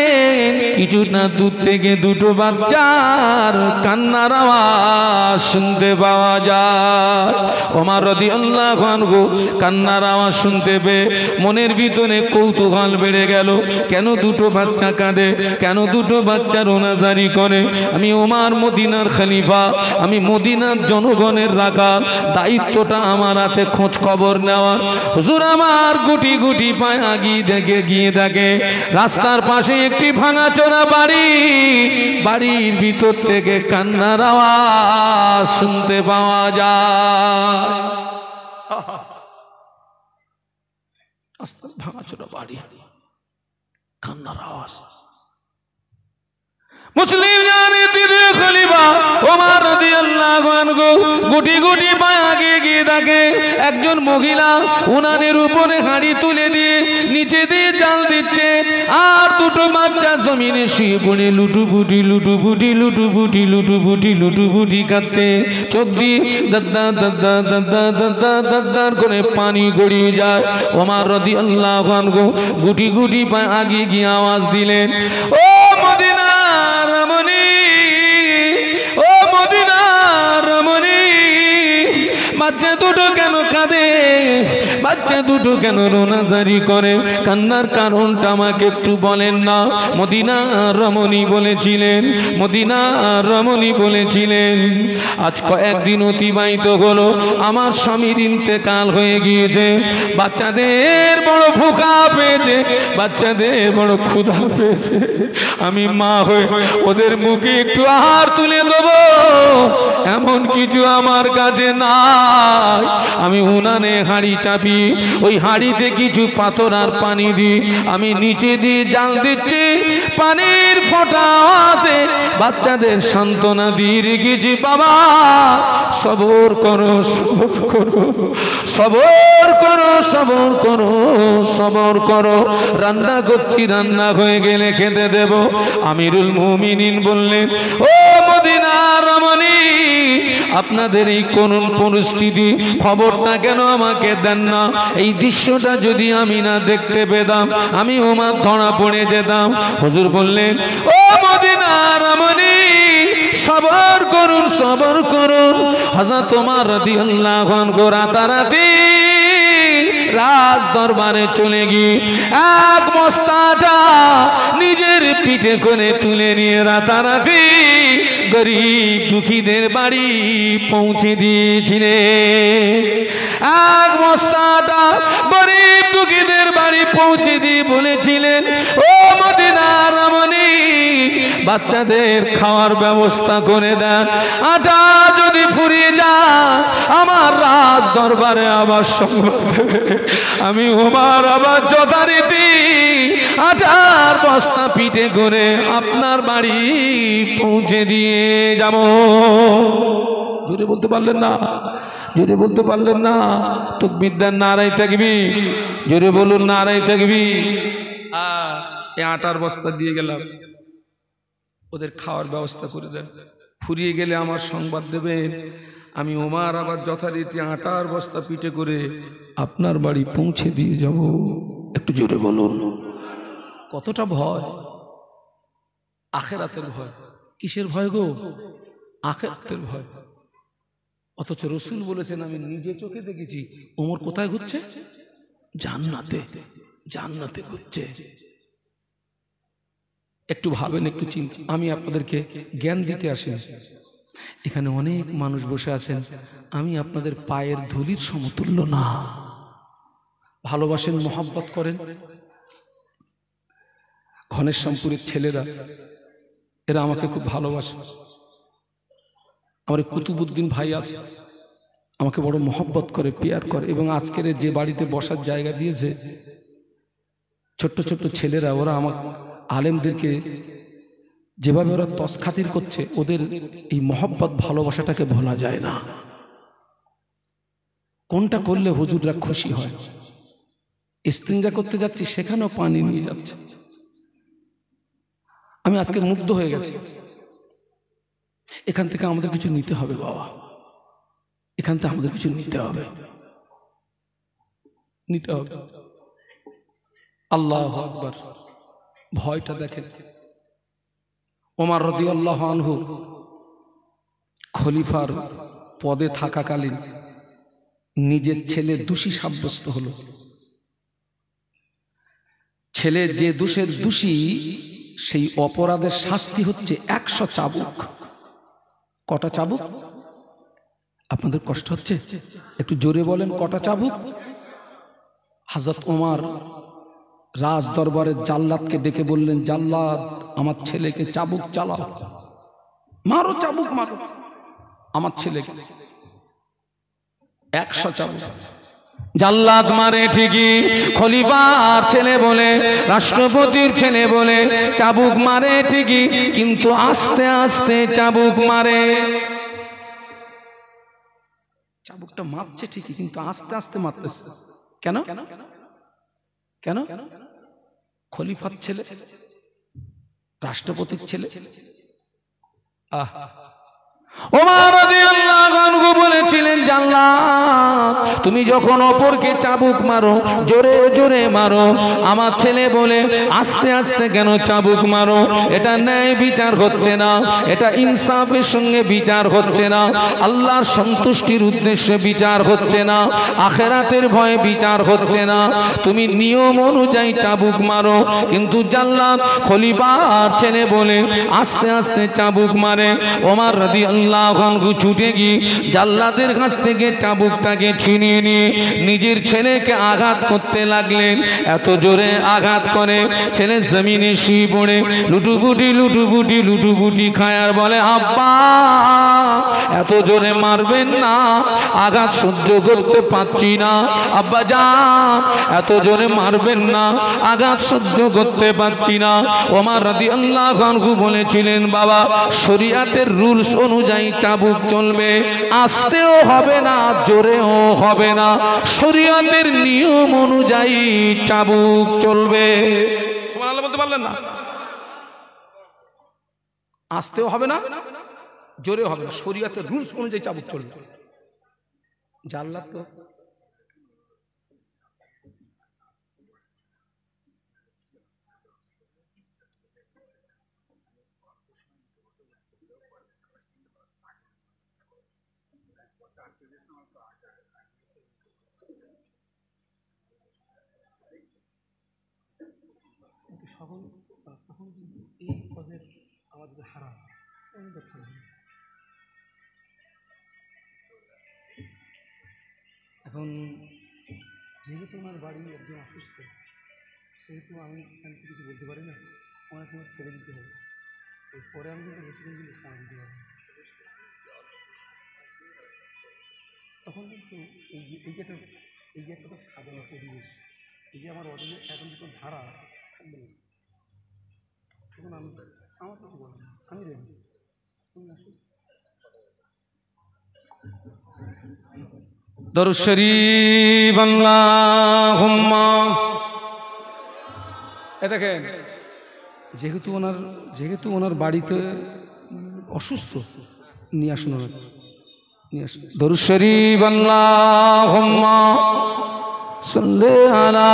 কিছুটা দূর থেকে 2টো বাচ্চার কান্নার আওয়াজ শুনতে পাওয়া যায়। ওমর রাদিয়াল্লাহু আনহু কান্নার আওয়াজ শুনতে পেয়ে মনের ভিতরে কৌতূহল বেড়ে গেল। কেন 2টো বাচ্চা কাঁদে? কেন 2টো বাচ্চা রোনাজারি করে? আমি ওমর মদিনার খলিফা, আমি মদিনার জনগণের রাখাল, দায়িত্বটা আমার আছে খোঁজ খবর নেওয়া। হুজুর আমার গুটি গুটি পায়ে গিয়ে দেখে রাস্তার পাশে একটি ভাঙাচোরা বাড়ি, বাড়ির ভিতর থেকে কান্নার আওয়াজ শুনতে পাওয়া যায়। রাস্তার ভাঙাচোরা বাড়ি, কান্নার আওয়াজ। মুসলিম জানের দ্বিতীয় খলিফা ওমর রাদিয়াল্লাহু আনহু গুটি গুটি পায়ে গিয়ে দেখে একজন মহিলা উনানের উপরে হাঁড়ি তুলে দিয়ে নিচে দিয়ে জাল দিচ্ছে, আর 2টো বাচ্চা জমিনে শুয়ে পড়ে লুটুপুটি লুটুপুটি লুটুপুটি লুটুপুটি লুটুপুটি খাচ্ছে। চোখ দিয়ে দাদা দাদা দাদা দাদা দাদার করে পানি গড়িয়ে যায়। ওমর রাদিয়াল্লাহু আনহু গুটি গুটি পায়ে গিয়ে আওয়াজ দিলেন, ও মদিনা রমণী, ও মদিনার রমণী, বাচ্চা 2টো কেন কাঁদে? বাচ্চা 2টো কেন রোনাজারি করে? কান্নার কারণটা আমাকে একটু বলেন না। মদিনার রমণী বলেছিলেন, মদিনার রমণী বলেছিলেন, আজ কয়েকদিন অতিবাহিত হলো, আমার স্বামীর ইন্তেকাল হয়ে গিয়েছে, বাচ্চাদের বড় ভুকা পেয়েছে, বাচ্চাদের বড় ক্ষুধা পেয়েছে। আমি মা হয়ে ওদের মুখে একটু আহার তুলে দেবো এমন কিছু আমার কাছে নাই। আমি উনানে হাঁড়ি চাপি, ওই হাঁড়িতে কিছু পাথর আর পানি দিই, আমি নিচে দিয়ে জাল দিচ্ছি, পানির ফোঁটা আছে, বাচ্চাদের সান্ত্বনা দিয়ে রেখেছি। বাবা সবর করো, সবর করো, সবর করো, সবর করো, সবর করো, রান্না করছি, রান্না হয়ে গেলে খেতে দেব। আমিরুল মুমিনিন বললেন, ও মদিনার রমণী, আপনাদের এই করুণ পরিস্থিতি খবরটা কেন আমাকে দেন না? এই দৃশ্যটা যদি আমি না দেখতে পেতাম, আমি ওমর ধরা পড়ে যেতাম। হুজুর বললেন, ও মদিনার রমণী, সবর করুন, সবর করুন। হযরত ওমর রাদিয়াল্লাহু আনহু রাতারাতি রাজ দরবারে চলে গিয়ে এক বস্তাটা নিজের পিঠে করে তুলে নিয়ে রাতারাতি গরিব দুঃখীদের বাড়ি পৌঁছে দিয়েছিলেন। এক বস্তাটা গরিব দুঃখীদের বাড়ি পৌঁছে দিয়ে বলেছিলেন, ও মদিনার রমণী, বাচ্চাদের খাওয়ার ব্যবস্থা করে দেন। আটা যদি ফুরিয়ে যায়, আমার রাজ দরবারে আবার সংবাদ দেবে, আমি ওমর আবার যথারীতি আটার বস্তা পিঠে করে আপনার বাড়ি পৌঁছে দিয়ে যাব। জোরে বলতে পারলেন না? জোরে বলতে পারলেন না? তাকবীর দেন, নারায়ে তাকবীর। জোরে বলুন, নারায়ে তাকবীর। এই আটার বস্তা দিয়ে গেলাম, ওদের খাওয়ার ব্যবস্থা করে দেন, ফুরিয়ে গেলে আমার সংবাদ দেবেন, আমি ওমর আবার যথারীতি আটার বস্তা পিঠে করে আপনার বাড়ি পৌঁছে দিয়ে যাব। একটু জোরে বলুন। কতটা ভয়! আখিরাতের ভয়। কিসের ভয় গো? আখিরাতের ভয়। অথচ রাসূল বলেছেন, আমি নিজে চোখে দেখেছি ওমর কোথায় ঘুরছে? জান্নাতে, জান্নাতে ঘুরছে। একটু ভাবেন, একটু চিন্তা। আমি আপনাদেরকে জ্ঞান দিতে আসি, এখানে অনেক মানুষ বসে আছেন, আমি আপনাদের পায়ের ধুলির সমতুল্য না। ভালোবাসেন, মহব্বত করেন। ঘনেশ্যামপুরের ছেলেরা এরা আমাকে খুব ভালোবাসে। আমার কুতুবুদ্দিন ভাই আছে, আমাকে বড় মহব্বত করে, পিয়ার করে। এবং আজকের যে বাড়িতে বসার জায়গা দিয়েছে, ছোট্ট ছোট্ট ছেলেরা, ওরা আমার আলেমদেরকে যেভাবে ওরা তসখাতির করছে, ওদের এই মহব্বত ভালোবাসাটাকে ভোলা যায় না। কোনটা করলে হুজুররা খুশি হয়? ইস্তিনজা করতে যাচ্ছি, সেখানেও পানি নিয়ে যাচ্ছে। আমি আজকে মুগ্ধ হয়ে গেছি। এখান থেকে আমাদের কিছু নিতে হবে বাবা, এখান থেকে আমাদের কিছু নিতে হবে, নিতে হবে। আল্লাহু আকবার। ভয়টা দেখেন। ওমর রাদিয়াল্লাহু আনহু খলিফার পদে থাকাকালীন নিজের ছেলে দোষী সাব্যস্ত হলো। ছেলে যে দোষের দোষী, সেই অপরাধের শাস্তি হচ্ছে 100 চাবুক। কটা চাবুক? আপনাদের কষ্ট হচ্ছে? একটু জোরে বলেন, কটা চাবুক? হযরত ওমর রাজ দরবারের জাল্লাদকে ডেকে বললেন, জাল্লাদ, আমার ছেলেকে চাবুক চালাও, মারো, চাবুক মারো আমার ছেলেকে। 100 চাবুক। জাল্লাদ মারে ঠিকই, খলিফার ছেলে বলে, রাষ্ট্রপতির ছেলে বলে চাবুক মারে ঠিকই, কিন্তু আস্তে আস্তে চাবুক মারে। চাবুকটা মারছে ঠিকই, কিন্তু আস্তে আস্তে মারতেছে। কেন? কেন? খলিফার ছেলে, রাষ্ট্রপতির ছেলে। ওমর রাদিয়াল্লাহু আনহু বলেছিলেন, জাল্লাদ, তুমি যখন অপরকে চাবুক মারো, জোরে জোরে মারো। আমার ছেলে বলে, আস্তে আস্তে কেন চাবুক মারো? এটা ন্যায় বিচার হচ্ছে না, এটা ইনসাফের সঙ্গে বিচার হচ্ছে না, আল্লাহর সন্তুষ্টির উদ্দেশ্যে বিচার হচ্ছে না, আখিরাতের ভয়ে বিচার হচ্ছে না। তুমি নিয়ম অনুযায়ী চাবুক মারো। কিন্তু জাল্লাদ খলিফার ছেলে বলে আস্তে আস্তে চাবুক মারে। ওমর রাদিয়াল্লাহু আনহু ছুটে গিয়ে জাল্লাদের কাছ থেকে চাবুকটাকে ছিনিয়ে নিয়ে নিজের ছেলেকে আঘাত করতে লাগলেন। এত জোরে আঘাত করে ছেলে জমিনে শুয়ে পড়ে লুটুপুটি লুটুপুটি লুটুপুটি খায় আর বলে, আব্বা, এত জোরে মারবেন না, আঘাত সহ্য করতে পারছি না। আব্বা জান, এত জোরে মারবেন না, আঘাত সহ্য করতে পারছি না। ওমর রাদিয়াল্লাহু আনহু বলেছিলেন, বাবা, শরীয়তের রুলস অনুযায়ী চাবুক চলবে, আস্তেও হবে না, জোরেও হবে না, শরীয়তের নিয়ম অনুযায়ী চাবুক চলবে। সুবহানাল্লাহ বলতে পারলেন না? আস্তেও হবে না, জোরেও হবে না, শরীয়তের রুলস অনুযায়ী চাবুক চলবে। জাল্লাদ তো এখন যেহেতু ওনার বাড়ি একজন অসুস্থ, সেহেতু আমি এখান থেকে কিছু বলতে পারি না, ওনাকে ছেড়ে দিতে হবে। এরপরে আমি কিন্তু রেসিডেন্ট ইসলাম দিতে পারবো। তখন কিন্তু এই যে একটা সাজানো পরিবেশ, এই যে আমার অর্ডারে এখন দুটো ধারা থাকবে না, তখন আমি আমার কিছু বলবো না, আমি রেডি। তুমি আসো। দরুদ শরীফ আল্লাহুম্মা। দেখেন, যেহেতু ওনার বাড়িতে অসুস্থ, নিয়ে আসুন, নিয়ে আসুন। দরুদ শরীফ আল্লাহুম্মা সাল্লি আলা।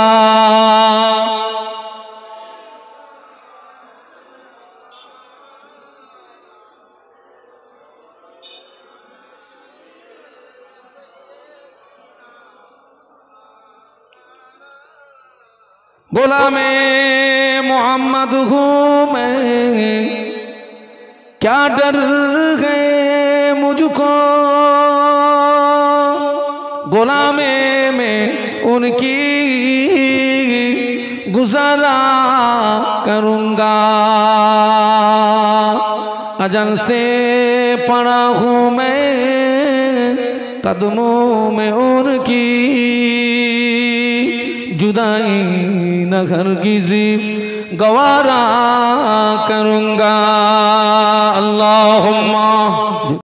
गुलामे मोहम्मद हूँ मैं, क्या डर है मुझको गुलामे में उनकी गुजारा करूँगा। अजल से पड़ा हूँ मैं कदमों में उनकी, जुदाई न हरगिज़ गवारा करूँगा। अल्लाहुम्मा